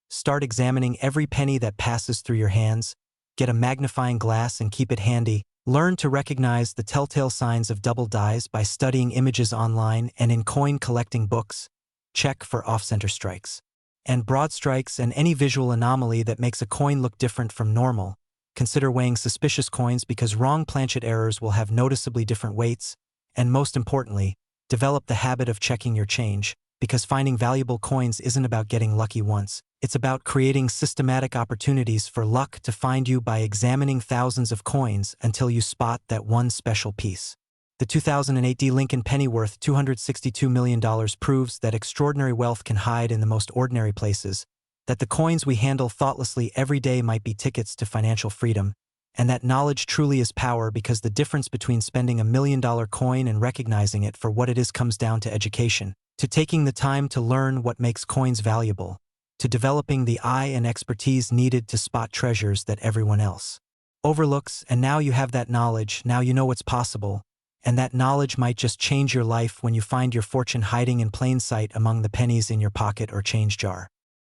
Start examining every penny that passes through your hands, get a magnifying glass and keep it handy. Learn to recognize the telltale signs of double dies by studying images online and in coin collecting books. Check for off-center strikes and broad strikes and any visual anomaly that makes a coin look different from normal. Consider weighing suspicious coins because wrong planchet errors will have noticeably different weights. And most importantly, develop the habit of checking your change, because finding valuable coins isn't about getting lucky once. It's about creating systematic opportunities for luck to find you by examining thousands of coins until you spot that one special piece. The 2008 Lincoln penny worth $262 million proves that extraordinary wealth can hide in the most ordinary places, that the coins we handle thoughtlessly every day might be tickets to financial freedom, and that knowledge truly is power because the difference between spending $1 million coin and recognizing it for what it is comes down to education, to taking the time to learn what makes coins valuable, to developing the eye and expertise needed to spot treasures that everyone else overlooks. And now you have that knowledge, now you know what's possible, and that knowledge might just change your life when you find your fortune hiding in plain sight among the pennies in your pocket or change jar.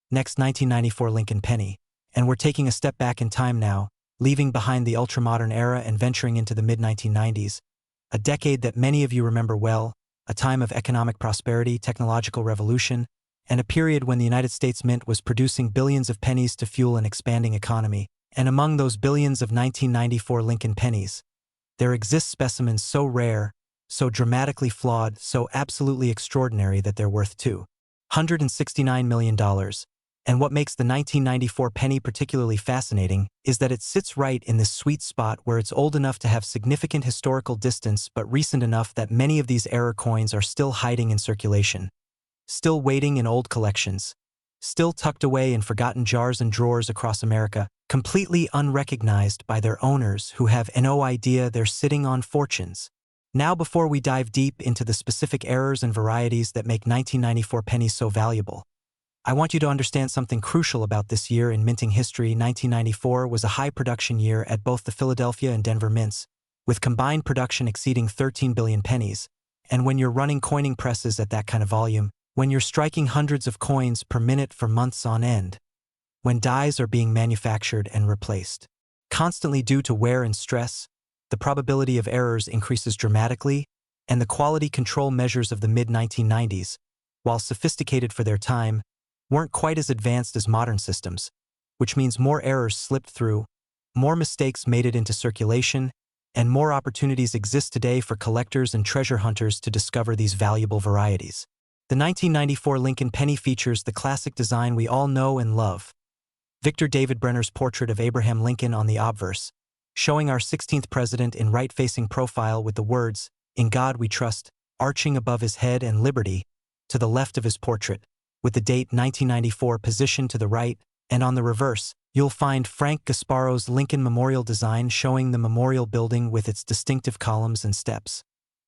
Next, 1994 Lincoln penny. And we're taking a step back in time now, leaving behind the ultramodern era and venturing into the mid-1990s, a decade that many of you remember well, a time of economic prosperity, technological revolution, and a period when the United States Mint was producing billions of pennies to fuel an expanding economy. And among those billions of 1994 Lincoln pennies, there exist specimens so rare, so dramatically flawed, so absolutely extraordinary that they're worth $269 million. And what makes the 1994 penny particularly fascinating is that it sits right in this sweet spot where it's old enough to have significant historical distance but recent enough that many of these error coins are still hiding in circulation, still waiting in old collections, still tucked away in forgotten jars and drawers across America, completely unrecognized by their owners who have no idea they're sitting on fortunes. Now, before we dive deep into the specific errors and varieties that make 1994 pennies so valuable, I want you to understand something crucial about this year in minting history. 1994 was a high-production year at both the Philadelphia and Denver mints, with combined production exceeding 13 billion pennies. And when you're running coining presses at that kind of volume, when you're striking hundreds of coins per minute for months on end, when dies are being manufactured and replaced constantly due to wear and stress, the probability of errors increases dramatically, and the quality control measures of the mid-1990s, while sophisticated for their time, weren't quite as advanced as modern systems, which means more errors slipped through, more mistakes made it into circulation, and more opportunities exist today for collectors and treasure hunters to discover these valuable varieties. The 1994 Lincoln penny features the classic design we all know and love, Victor David Brenner's portrait of Abraham Lincoln on the obverse, showing our 16th president in right-facing profile with the words, "In God We Trust," arching above his head, and "Liberty," to the left of his portrait, with the date 1994 positioned to the right, and on the reverse, you'll find Frank Gasparo's Lincoln Memorial design showing the memorial building with its distinctive columns and steps.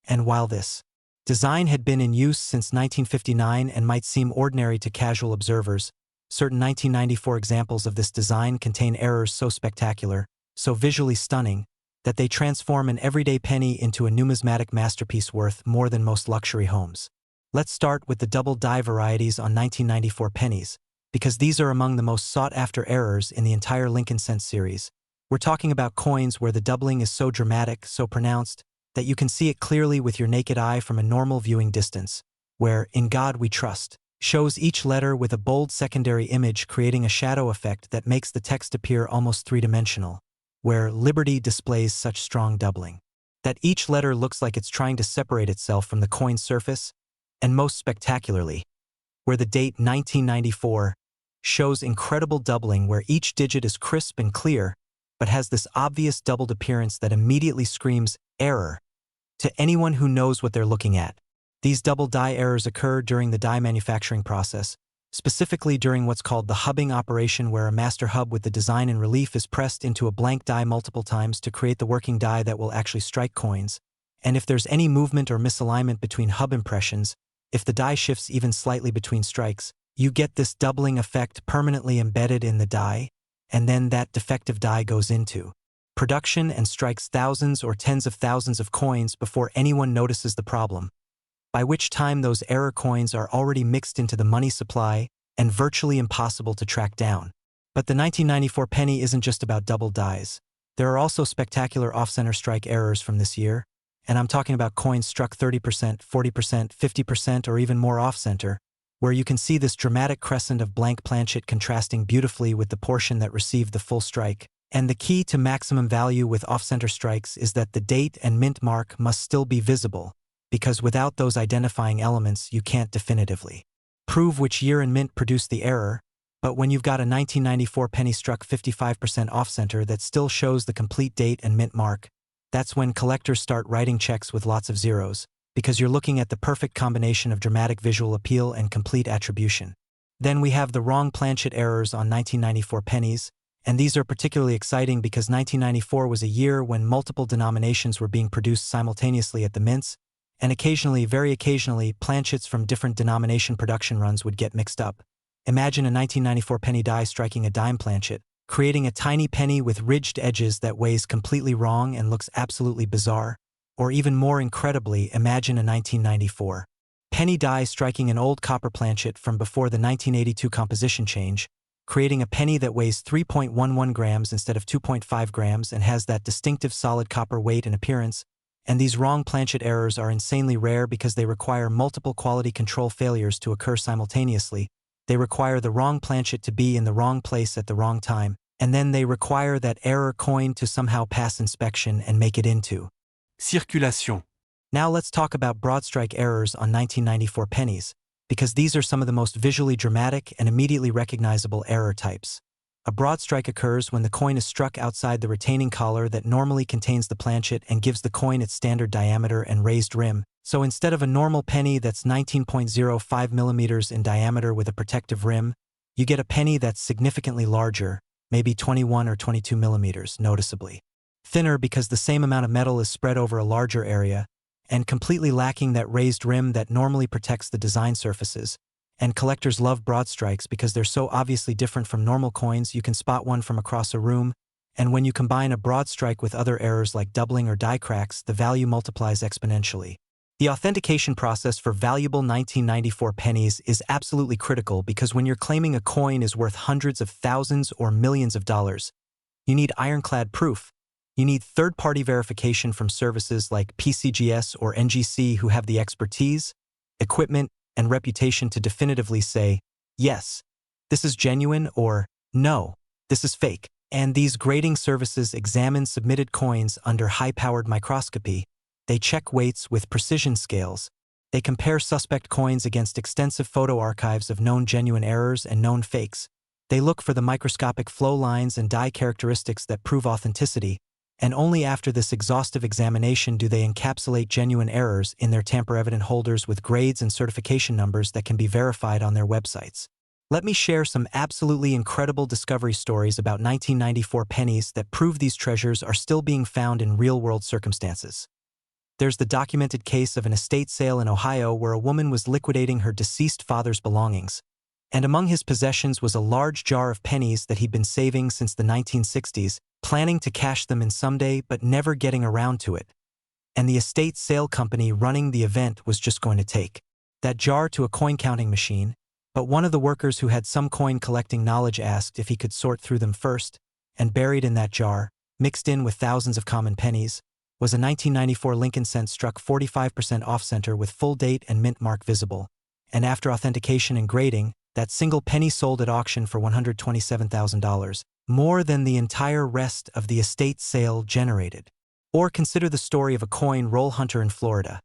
And while this design had been in use since 1959 and might seem ordinary to casual observers, certain 1994 examples of this design contain errors so spectacular, so visually stunning, that they transform an everyday penny into a numismatic masterpiece worth more than most luxury homes. Let's start with the double die varieties on 1994 pennies, because these are among the most sought-after errors in the entire Lincoln cent series. We're talking about coins where the doubling is so dramatic, so pronounced, that you can see it clearly with your naked eye from a normal viewing distance, where "In God We Trust" shows each letter with a bold secondary image creating a shadow effect that makes the text appear almost three-dimensional, where "Liberty" displays such strong doubling that each letter looks like it's trying to separate itself from the coin's surface, and most spectacularly, where the date 1994 shows incredible doubling where each digit is crisp and clear, but has this obvious doubled appearance that immediately screams "error" to anyone who knows what they're looking at. These double die errors occur during the die manufacturing process, specifically during what's called the hubbing operation, where a master hub with the design in relief is pressed into a blank die multiple times to create the working die that will actually strike coins. And if there's any movement or misalignment between hub impressions, if the die shifts even slightly between strikes, You get this doubling effect permanently embedded in the die, and then that defective die goes into production and strikes thousands or tens of thousands of coins before anyone notices the problem, by which time those error coins are already mixed into the money supply and virtually impossible to track down. But the 1994 penny isn't just about double dies. There are also spectacular off-center strike errors from this year, and I'm talking about coins struck 30%, 40%, 50%, or even more off-center, where you can see this dramatic crescent of blank planchet contrasting beautifully with the portion that received the full strike. And the key to maximum value with off-center strikes is that the date and mint mark must still be visible, because without those identifying elements you can't definitively prove which year and mint produced the error. But when you've got a 1994 penny struck 55% off-center that still shows the complete date and mint mark, that's when collectors start writing checks with lots of zeros, because you're looking at the perfect combination of dramatic visual appeal and complete attribution. Then we have the wrong planchet errors on 1994 pennies, and these are particularly exciting because 1994 was a year when multiple denominations were being produced simultaneously at the mints, and occasionally, very occasionally, planchets from different denomination production runs would get mixed up. Imagine a 1994 penny die striking a dime planchet, creating a tiny penny with ridged edges that weighs completely wrong and looks absolutely bizarre. Or even more incredibly, imagine a 1994 penny die striking an old copper planchet from before the 1982 composition change, creating a penny that weighs 3.11 grams instead of 2.5 grams and has that distinctive solid copper weight and appearance. And these wrong planchet errors are insanely rare because they require multiple quality control failures to occur simultaneously. They require the wrong planchet to be in the wrong place at the wrong time, and then they require that error coin to somehow pass inspection and make it into circulation. Now let's talk about broadstrike errors on 1994 pennies, because these are some of the most visually dramatic and immediately recognizable error types. A broadstrike occurs when the coin is struck outside the retaining collar that normally contains the planchet and gives the coin its standard diameter and raised rim. So instead of a normal penny that's 19.05 millimeters in diameter with a protective rim, you get a penny that's significantly larger, maybe 21 or 22 millimeters, noticeably thinner because the same amount of metal is spread over a larger area, and completely lacking that raised rim that normally protects the design surfaces. And collectors love broadstrikes because they're so obviously different from normal coins you can spot one from across a room, and when you combine a broadstrike with other errors like doubling or die cracks, the value multiplies exponentially. The authentication process for valuable 1994 pennies is absolutely critical because when you're claiming a coin is worth hundreds of thousands or millions of dollars, you need ironclad proof. You need third-party verification from services like PCGS or NGC who have the expertise, equipment, and reputation to definitively say, yes, this is genuine, or no, this is fake. And these grading services examine submitted coins under high-powered microscopy. They check weights with precision scales. They compare suspect coins against extensive photo archives of known genuine errors and known fakes. They look for the microscopic flow lines and die characteristics that prove authenticity, and only after this exhaustive examination do they encapsulate genuine errors in their tamper-evident holders with grades and certification numbers that can be verified on their websites. Let me share some absolutely incredible discovery stories about 1994 pennies that prove these treasures are still being found in real-world circumstances. There's the documented case of an estate sale in Ohio where a woman was liquidating her deceased father's belongings, and among his possessions was a large jar of pennies that he'd been saving since the 1960s, planning to cash them in someday but never getting around to it. And the estate sale company running the event was just going to take that jar to a coin-counting machine, but one of the workers who had some coin-collecting knowledge asked if he could sort through them first, and buried in that jar, mixed in with thousands of common pennies, was a 1994 Lincoln cent struck 45% off-center with full date and mint mark visible, and after authentication and grading, that single penny sold at auction for $127,000, more than the entire rest of the estate sale generated. Or consider the story of a coin roll hunter in Florida.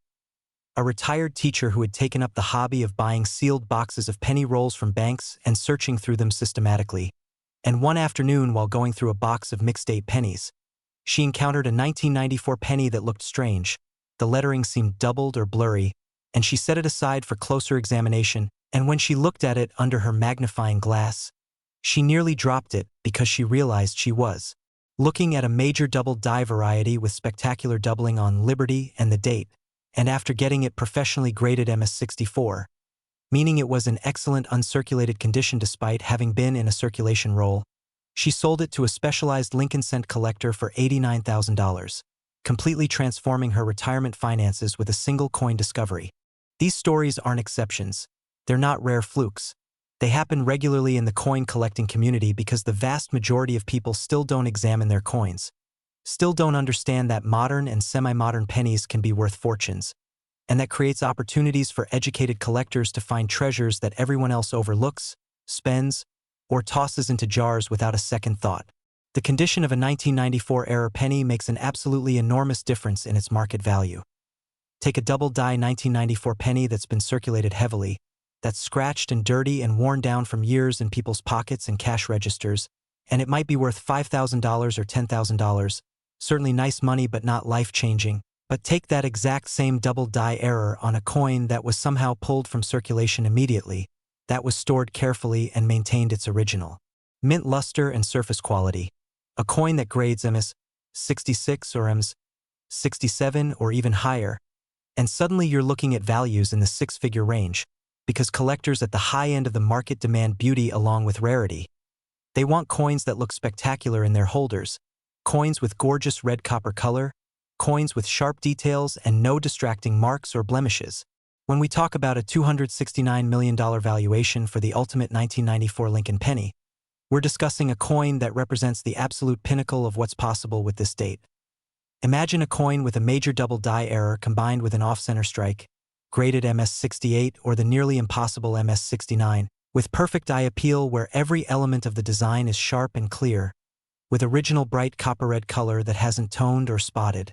A retired teacher who had taken up the hobby of buying sealed boxes of penny rolls from banks and searching through them systematically. And one afternoon, while going through a box of mixed-date pennies, she encountered a 1994 penny that looked strange. The lettering seemed doubled or blurry, and she set it aside for closer examination, and when she looked at it under her magnifying glass, she nearly dropped it because she realized she was looking at a major double die variety with spectacular doubling on Liberty and the date, and after getting it professionally graded MS-64, meaning it was in excellent uncirculated condition despite having been in a circulation roll. She sold it to a specialized Lincoln cent collector for $89,000, completely transforming her retirement finances with a single coin discovery. These stories aren't exceptions. They're not rare flukes. They happen regularly in the coin collecting community because the vast majority of people still don't examine their coins, still don't understand that modern and semi-modern pennies can be worth fortunes, and that creates opportunities for educated collectors to find treasures that everyone else overlooks, spends, or tosses into jars without a second thought. The condition of a 1994-era penny makes an absolutely enormous difference in its market value. Take a double-die 1994 penny that's been circulated heavily, that's scratched and dirty and worn down from years in people's pockets and cash registers, and it might be worth $5,000 or $10,000, certainly nice money but not life-changing. But take that exact same double-die error on a coin that was somehow pulled from circulation immediately, that was stored carefully and maintained its original mint luster and surface quality. A coin that grades MS66 or MS67 or even higher, and suddenly you're looking at values in the six-figure range, because collectors at the high end of the market demand beauty along with rarity. They want coins that look spectacular in their holders, coins with gorgeous red copper color, coins with sharp details and no distracting marks or blemishes. When we talk about a $269 million valuation for the ultimate 1994 Lincoln penny, we're discussing a coin that represents the absolute pinnacle of what's possible with this date. Imagine a coin with a major double die error combined with an off-center strike, graded MS68 or the nearly impossible MS69, with perfect eye appeal where every element of the design is sharp and clear, with original bright copper red color that hasn't toned or spotted,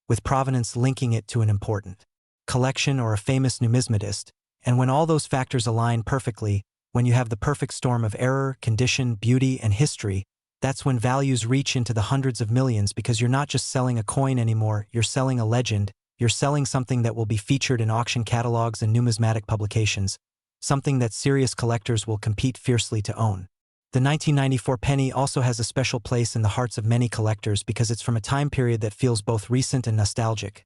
with provenance linking it to an important collection or a famous numismatist, and when all those factors align perfectly, when you have the perfect storm of error, condition, beauty, and history, that's when values reach into the hundreds of millions because you're not just selling a coin anymore, you're selling a legend, you're selling something that will be featured in auction catalogs and numismatic publications, something that serious collectors will compete fiercely to own. The 1994 penny also has a special place in the hearts of many collectors because it's from a time period that feels both recent and nostalgic.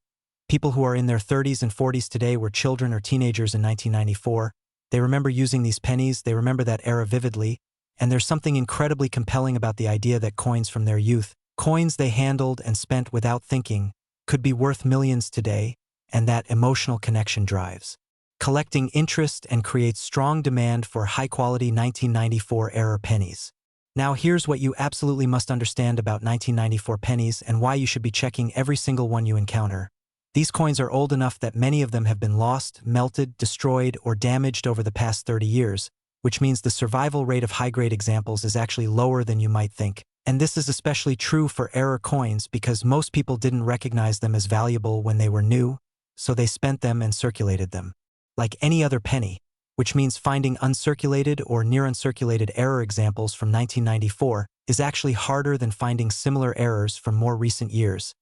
People who are in their 30s and 40s today were children or teenagers in 1994. They remember using these pennies, they remember that era vividly, and there's something incredibly compelling about the idea that coins from their youth, coins they handled and spent without thinking, could be worth millions today, and that emotional connection drives collecting interest and creates strong demand for high-quality 1994-era pennies. Now here's what you absolutely must understand about 1994 pennies and why you should be checking every single one you encounter. These coins are old enough that many of them have been lost, melted, destroyed, or damaged over the past 30 years, which means the survival rate of high-grade examples is actually lower than you might think. And this is especially true for error coins because most people didn't recognize them as valuable when they were new, so they spent them and circulated them. Like any other penny, which means finding uncirculated or near-uncirculated error examples from 1994 is actually harder than finding similar errors from more recent years.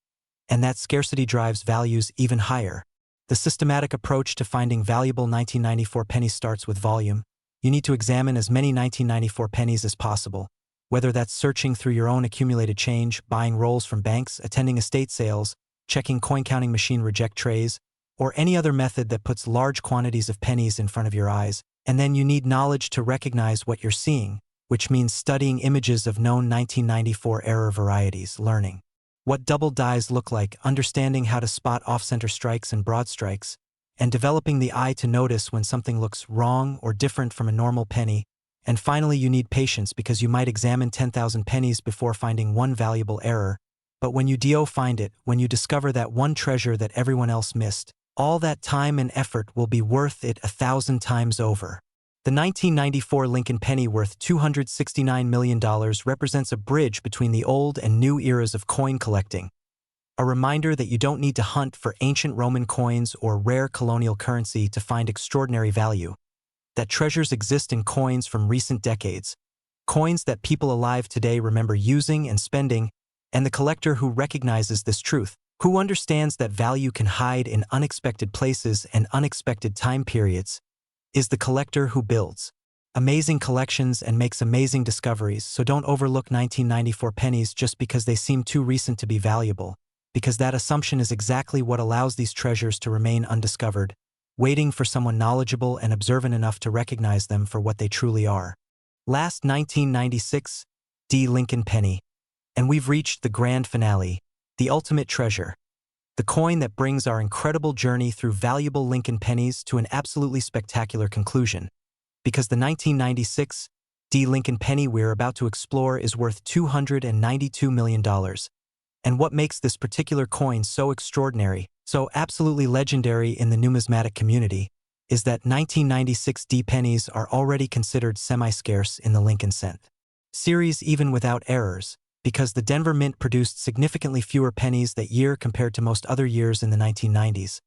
And that scarcity drives values even higher. The systematic approach to finding valuable 1994 pennies starts with volume. You need to examine as many 1994 pennies as possible, whether that's searching through your own accumulated change, buying rolls from banks, attending estate sales, checking coin-counting machine reject trays, or any other method that puts large quantities of pennies in front of your eyes. And then you need knowledge to recognize what you're seeing, which means studying images of known 1994 error varieties, learning what double dies look like, understanding how to spot off-center strikes and broad strikes, and developing the eye to notice when something looks wrong or different from a normal penny. And finally, you need patience because you might examine 10,000 pennies before finding one valuable error. But when you find it, when you discover that one treasure that everyone else missed, all that time and effort will be worth it 1,000 times over. The 1994 Lincoln penny worth $269 million represents a bridge between the old and new eras of coin collecting. A reminder that you don't need to hunt for ancient Roman coins or rare colonial currency to find extraordinary value. That treasures exist in coins from recent decades, coins that people alive today remember using and spending, and the collector who recognizes this truth, who understands that value can hide in unexpected places and unexpected time periods, is the collector who builds amazing collections and makes amazing discoveries. So don't overlook 1994 pennies just because they seem too recent to be valuable, because that assumption is exactly what allows these treasures to remain undiscovered. waiting for someone knowledgeable and observant enough to recognize them for what they truly are. Last 1996, D. Lincoln penny. And we've reached the grand finale, the ultimate treasure. The coin that brings our incredible journey through valuable Lincoln pennies to an absolutely spectacular conclusion. Because the 1996 D. Lincoln penny we're about to explore is worth $292 million. And what makes this particular coin so extraordinary, so absolutely legendary in the numismatic community, is that 1996 D pennies are already considered semi-scarce in the Lincoln cent series even without errors, because the Denver Mint produced significantly fewer pennies that year compared to most other years in the 1990s,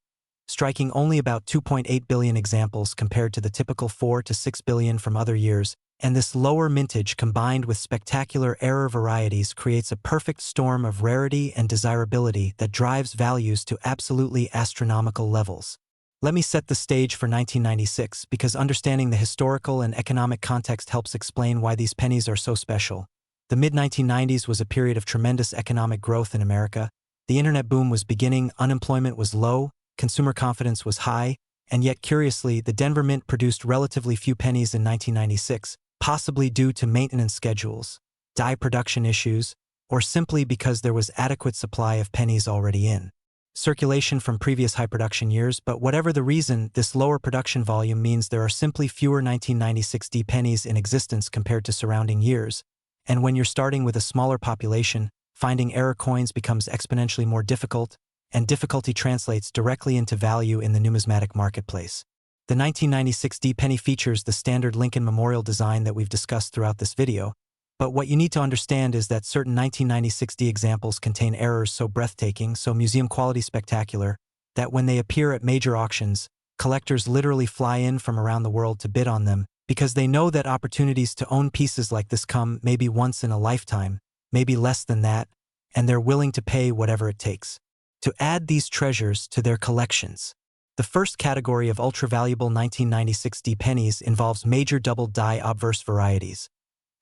striking only about 2.8 billion examples compared to the typical 4 to 6 billion from other years, and this lower mintage combined with spectacular error varieties creates a perfect storm of rarity and desirability that drives values to absolutely astronomical levels. Let me set the stage for 1996 because understanding the historical and economic context helps explain why these pennies are so special. The mid-1990s was a period of tremendous economic growth in America. The internet boom was beginning, unemployment was low, consumer confidence was high, and yet curiously, the Denver Mint produced relatively few pennies in 1996, possibly due to maintenance schedules, die production issues, or simply because there was adequate supply of pennies already in circulation from previous high production years. But whatever the reason, this lower production volume means there are simply fewer 1996 D pennies in existence compared to surrounding years. And when you're starting with a smaller population, finding error coins becomes exponentially more difficult, and difficulty translates directly into value in the numismatic marketplace. The 1996 D penny features the standard Lincoln Memorial design that we've discussed throughout this video, but what you need to understand is that certain 1996 D examples contain errors so breathtaking, so museum-quality spectacular, that when they appear at major auctions, collectors literally fly in from around the world to bid on them, because they know that opportunities to own pieces like this come maybe once in a lifetime, maybe less than that, and they're willing to pay whatever it takes to add these treasures to their collections. The first category of ultra-valuable 1996 D pennies involves major double die obverse varieties.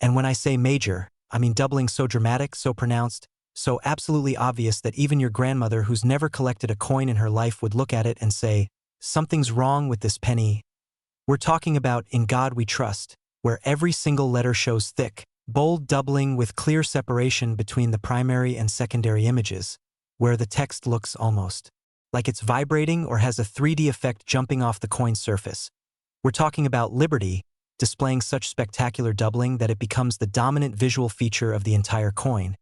And when I say major, I mean doubling so dramatic, so pronounced, so absolutely obvious that even your grandmother who's never collected a coin in her life would look at it and say, "Something's wrong with this penny." We're talking about In God We Trust, where every single letter shows thick, bold doubling with clear separation between the primary and secondary images, where the text looks almost like it's vibrating or has a 3D effect jumping off the coin's surface. We're talking about Liberty, displaying such spectacular doubling that it becomes the dominant visual feature of the entire coin,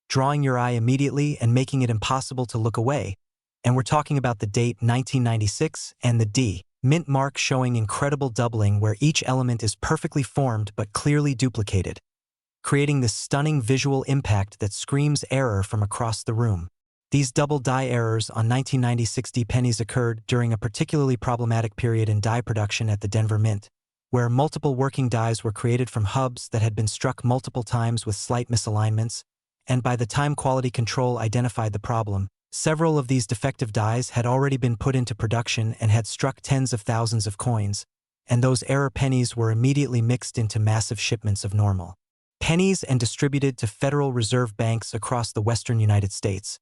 drawing your eye immediately and making it impossible to look away. And we're talking about the date 1996 and the D Mint mark showing incredible doubling where each element is perfectly formed but clearly duplicated, creating this stunning visual impact that screams error from across the room. These double die errors on 1996 D pennies occurred during a particularly problematic period in die production at the Denver Mint, where multiple working dies were created from hubs that had been struck multiple times with slight misalignments, and by the time quality control identified the problem, several of these defective dies had already been put into production and had struck tens of thousands of coins, and those error pennies were immediately mixed into massive shipments of normal pennies and distributed to Federal Reserve banks across the western United States,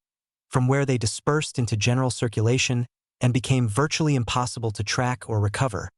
from where they dispersed into general circulation and became virtually impossible to track or recover,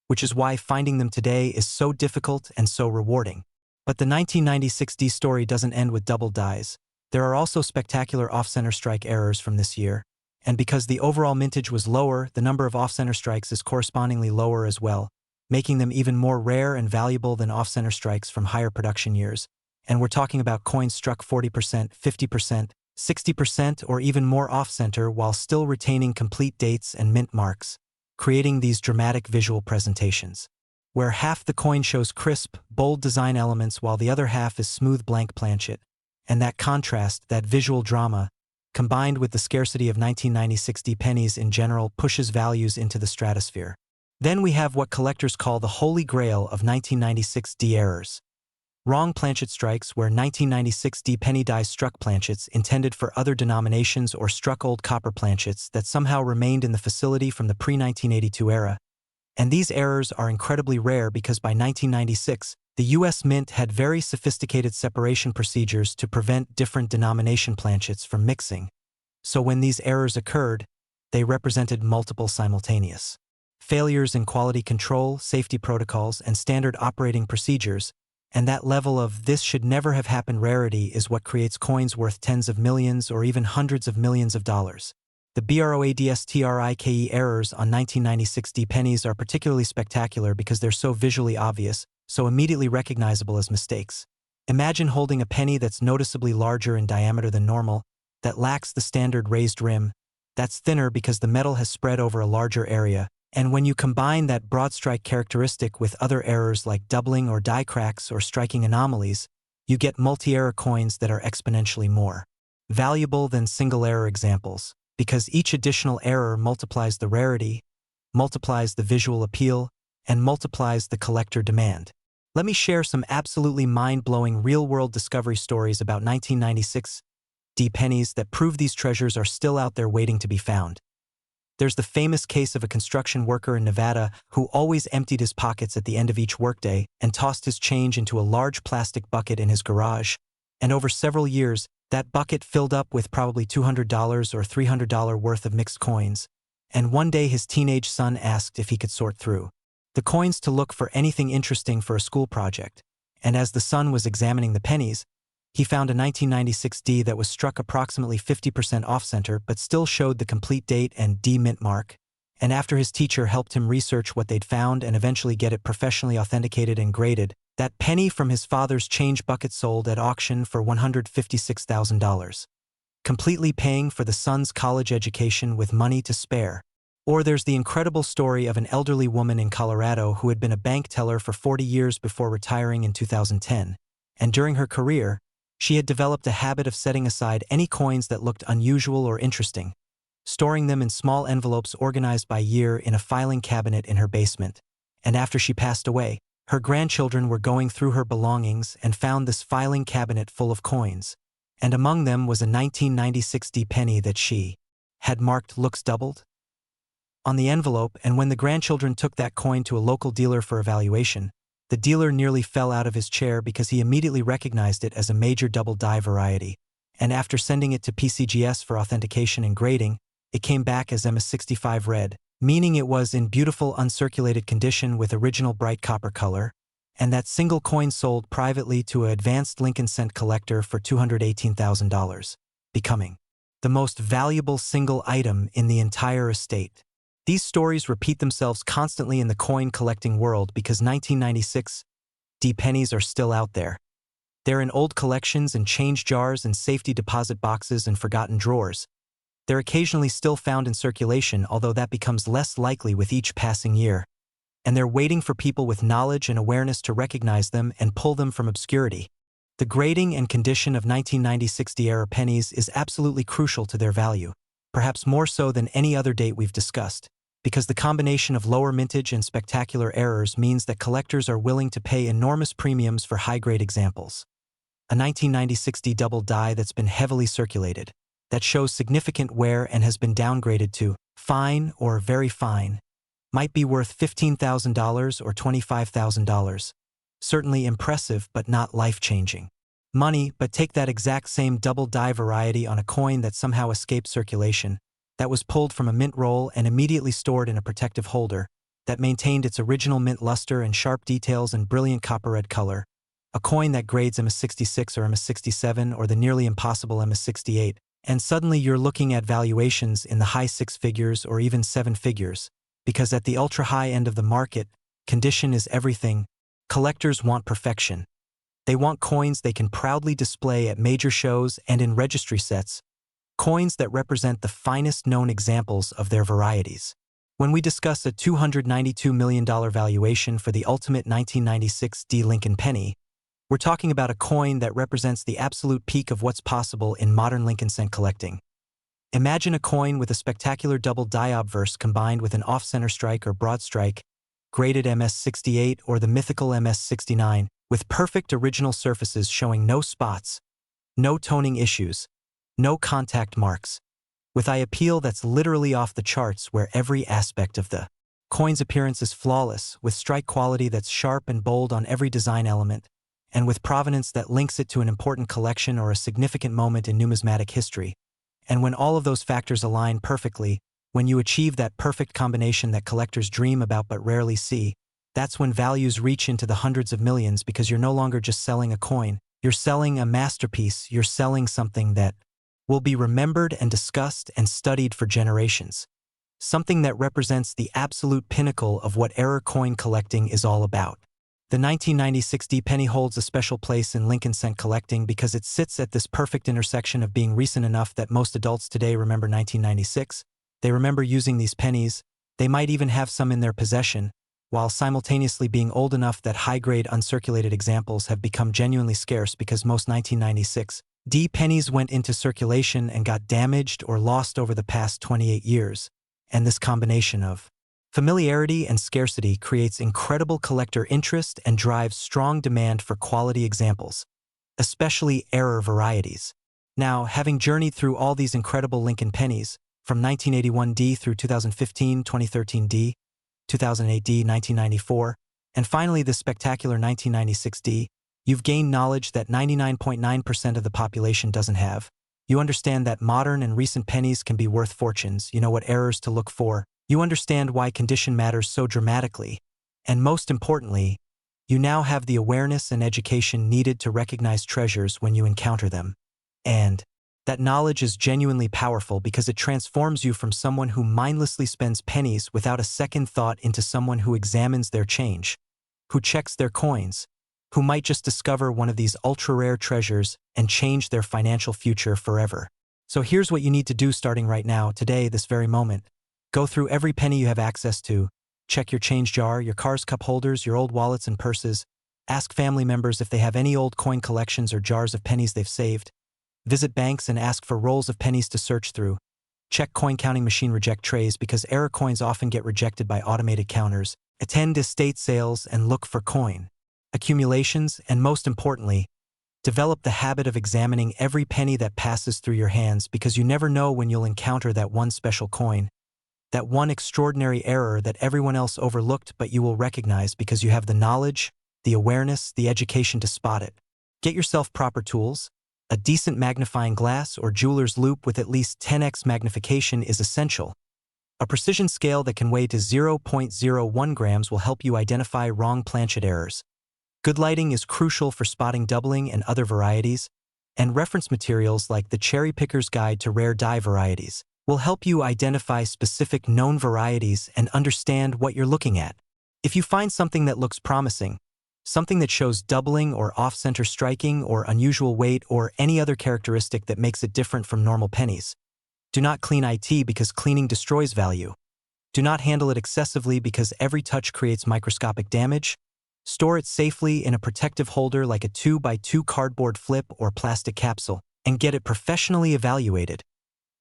which is why finding them today is so difficult and so rewarding. But the 1996 D story doesn't end with double dies. There are also spectacular off-center strike errors from this year, and because the overall mintage was lower, the number of off-center strikes is correspondingly lower as well, making them even more rare and valuable than off-center strikes from higher production years. And we're talking about coins struck 40%, 50%, 60%, or even more off-center while still retaining complete dates and mint marks, creating these dramatic visual presentations, where half the coin shows crisp, bold design elements while the other half is smooth blank planchet. And that contrast, that visual drama, combined with the scarcity of 1996 D pennies in general, pushes values into the stratosphere. Then we have what collectors call the holy grail of 1996 D errors. Wrong planchet strikes, where 1996 D penny dies struck planchets intended for other denominations or struck old copper planchets that somehow remained in the facility from the pre-1982 era. And these errors are incredibly rare because by 1996, the U.S. Mint had very sophisticated separation procedures to prevent different denomination planchets from mixing. So when these errors occurred, they represented multiple simultaneous failures in quality control, safety protocols, and standard operating procedures, and that level of "this should never have happened" rarity is what creates coins worth tens of millions or even hundreds of millions of dollars. The BROADSTRIKE errors on 1996 D pennies are particularly spectacular because they're so visually obvious, so immediately recognizable as mistakes. Imagine holding a penny that's noticeably larger in diameter than normal, that lacks the standard raised rim, that's thinner because the metal has spread over a larger area, and when you combine that broadstrike characteristic with other errors like doubling or die cracks or striking anomalies, you get multi-error coins that are exponentially more valuable than single-error examples, because each additional error multiplies the rarity, multiplies the visual appeal, and multiplies the collector demand. Let me share some absolutely mind-blowing real-world discovery stories about 1996 D pennies that prove these treasures are still out there waiting to be found. There's the famous case of a construction worker in Nevada who always emptied his pockets at the end of each workday and tossed his change into a large plastic bucket in his garage, and over several years, that bucket filled up with probably $200 or $300 worth of mixed coins, and one day his teenage son asked if he could sort through the coins to look for anything interesting for a school project, and as the son was examining the pennies, he found a 1996 D that was struck approximately 50% off-center but still showed the complete date and D mint mark, and after his teacher helped him research what they'd found and eventually get it professionally authenticated and graded, that penny from his father's change bucket sold at auction for $156,000, completely paying for the son's college education with money to spare. Or there's the incredible story of an elderly woman in Colorado who had been a bank teller for 40 years before retiring in 2010, and during her career, she had developed a habit of setting aside any coins that looked unusual or interesting, storing them in small envelopes organized by year in a filing cabinet in her basement, and after she passed away, her grandchildren were going through her belongings and found this filing cabinet full of coins, and among them was a 1996 D penny that she had marked "looks doubled" on the envelope, and when the grandchildren took that coin to a local dealer for evaluation, the dealer nearly fell out of his chair because he immediately recognized it as a major double die variety, and after sending it to PCGS for authentication and grading, it came back as MS65 red, meaning it was in beautiful uncirculated condition with original bright copper color, and that single coin sold privately to an advanced Lincoln cent collector for $218,000, becoming the most valuable single item in the entire estate. These stories repeat themselves constantly in the coin collecting world because 1996 D pennies are still out there. They're in old collections and change jars and safety deposit boxes and forgotten drawers. They're occasionally still found in circulation, although that becomes less likely with each passing year. And they're waiting for people with knowledge and awareness to recognize them and pull them from obscurity. The grading and condition of 1996 D-era pennies is absolutely crucial to their value, perhaps more so than any other date we've discussed, because the combination of lower mintage and spectacular errors means that collectors are willing to pay enormous premiums for high-grade examples. A 1996 D double die that's been heavily circulated, that shows significant wear and has been downgraded to fine or very fine, might be worth $15,000 or $25,000. Certainly impressive but not life-changing money, but take that exact same double die variety on a coin that somehow escaped circulation, that was pulled from a mint roll and immediately stored in a protective holder, that maintained its original mint luster and sharp details and brilliant copper red color, a coin that grades MS66 or MS67 or the nearly impossible MS68, and suddenly you're looking at valuations in the high six figures or even seven figures, because at the ultra-high end of the market, condition is everything. Collectors want perfection. They want coins they can proudly display at major shows and in registry sets, coins that represent the finest known examples of their varieties. When we discuss a $292 million valuation for the ultimate 1996 D Lincoln penny, we're talking about a coin that represents the absolute peak of what's possible in modern Lincoln cent collecting. Imagine a coin with a spectacular double die obverse combined with an off-center strike or broad strike, graded MS68 or the mythical MS69, with perfect original surfaces showing no spots, no toning issues, no contact marks, with eye appeal that's literally off the charts where every aspect of the coin's appearance is flawless, with strike quality that's sharp and bold on every design element, and with provenance that links it to an important collection or a significant moment in numismatic history. And when all of those factors align perfectly, When you achieve that perfect combination that collectors dream about but rarely see, that's when values reach into the hundreds of millions because you're no longer just selling a coin. You're selling a masterpiece. You're selling something that will be remembered and discussed and studied for generations. Something that represents the absolute pinnacle of what error coin collecting is all about. The 1996 D penny holds a special place in Lincoln cent collecting because it sits at this perfect intersection of being recent enough that most adults today remember 1996. They remember using these pennies. They might even have some in their possession, while simultaneously being old enough that high-grade uncirculated examples have become genuinely scarce because most 1996 D pennies went into circulation and got damaged or lost over the past 28 years. And this combination of familiarity and scarcity creates incredible collector interest and drives strong demand for quality examples, especially error varieties. Now, having journeyed through all these incredible Lincoln pennies, from 1981 D through 2015, 2013 D, 2008 D, 1994, and finally this spectacular 1996 D, you've gained knowledge that 99.9% of the population doesn't have. You understand that modern and recent pennies can be worth fortunes. You know what errors to look for. You understand why condition matters so dramatically. And most importantly, you now have the awareness and education needed to recognize treasures when you encounter them. And that knowledge is genuinely powerful because it transforms you from someone who mindlessly spends pennies without a second thought into someone who examines their change, who checks their coins, who might just discover one of these ultra-rare treasures and change their financial future forever. So here's what you need to do starting right now, today, this very moment. Go through every penny you have access to. Check your change jar, your car's cup holders, your old wallets and purses. Ask family members if they have any old coin collections or jars of pennies they've saved. Visit banks and ask for rolls of pennies to search through. Check coin counting machine reject trays because error coins often get rejected by automated counters. Attend estate sales and look for coin accumulations, and most importantly, develop the habit of examining every penny that passes through your hands because you never know when you'll encounter that one special coin, that one extraordinary error that everyone else overlooked but you will recognize because you have the knowledge, the awareness, the education to spot it. Get yourself proper tools. A decent magnifying glass or jeweler's loupe with at least 10x magnification is essential. A precision scale that can weigh to 0.01 grams will help you identify wrong planchet errors. Good lighting is crucial for spotting doubling and other varieties, and reference materials like the Cherry Picker's Guide to Rare Die Varieties will help you identify specific known varieties and understand what you're looking at. If you find something that looks promising, something that shows doubling or off-center striking or unusual weight or any other characteristic that makes it different from normal pennies, do not clean it because cleaning destroys value. Do not handle it excessively because every touch creates microscopic damage. Store it safely in a protective holder like a 2x2 cardboard flip or plastic capsule, and get it professionally evaluated,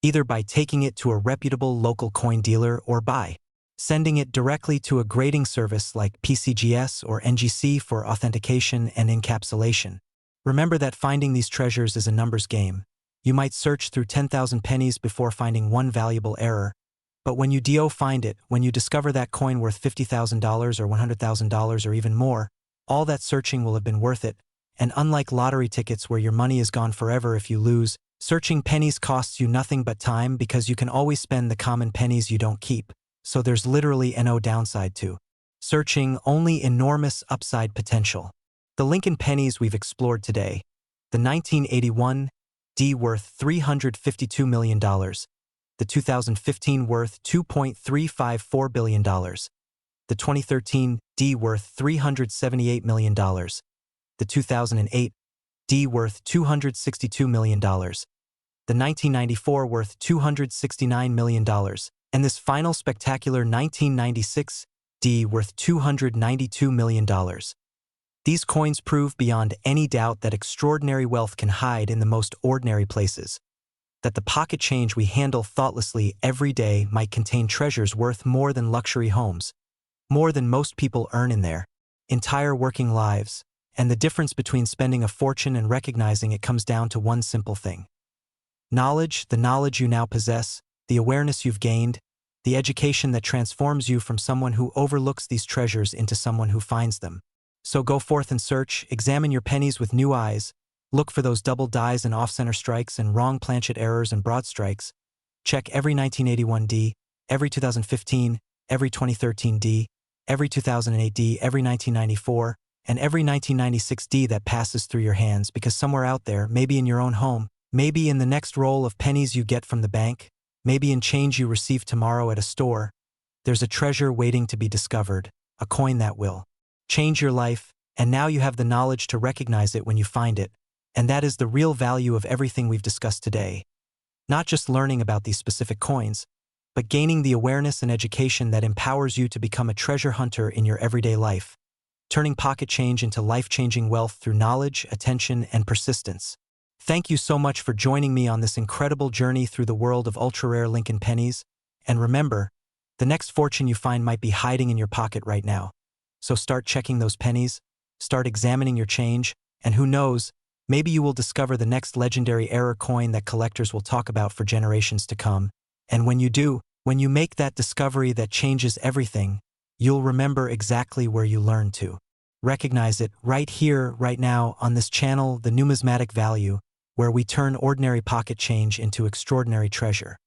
either by taking it to a reputable local coin dealer or by sending it directly to a grading service like PCGS or NGC for authentication and encapsulation. Remember that finding these treasures is a numbers game. You might search through 10,000 pennies before finding one valuable error, but when you find it, when you discover that coin worth $50,000 or $100,000 or even more, all that searching will have been worth it. And unlike lottery tickets where your money is gone forever if you lose, searching pennies costs you nothing but time because you can always spend the common pennies you don't keep. So there's literally no downside to searching, only enormous upside potential. The Lincoln pennies we've explored today. The 1981 D worth $352 million. The 2015 worth $2.354 billion. The 2013 D worth $378 million. The 2008 D worth $262 million. The 1994 worth $269 million. And this final spectacular 1996 D worth $292 million. These coins prove beyond any doubt that extraordinary wealth can hide in the most ordinary places. That the pocket change we handle thoughtlessly every day might contain treasures worth more than luxury homes, more than most people earn in their entire working lives, and the difference between spending a fortune and recognizing it comes down to one simple thing. Knowledge, the knowledge you now possess, the awareness you've gained, the education that transforms you from someone who overlooks these treasures into someone who finds them. So go forth and search, examine your pennies with new eyes, look for those double dies and off-center strikes and wrong planchet errors and broad strikes. Check every 1981 D, every 2015, every 2013D, every 2008D, every 1994, and every 1996D that passes through your hands because somewhere out there, maybe in your own home, maybe in the next roll of pennies you get from the bank, maybe in change you receive tomorrow at a store, there's a treasure waiting to be discovered, a coin that will change your life, and now you have the knowledge to recognize it when you find it, and that is the real value of everything we've discussed today. Not just learning about these specific coins, but gaining the awareness and education that empowers you to become a treasure hunter in your everyday life, turning pocket change into life-changing wealth through knowledge, attention, and persistence. Thank you so much for joining me on this incredible journey through the world of ultra-rare Lincoln pennies, and remember, the next fortune you find might be hiding in your pocket right now. So start checking those pennies, start examining your change, and who knows, maybe you will discover the next legendary error coin that collectors will talk about for generations to come. And when you do, when you make that discovery that changes everything, you'll remember exactly where you learned to. Recognize it right here, right now, on this channel, The Numismatic Value, where we turn ordinary pocket change into extraordinary treasure.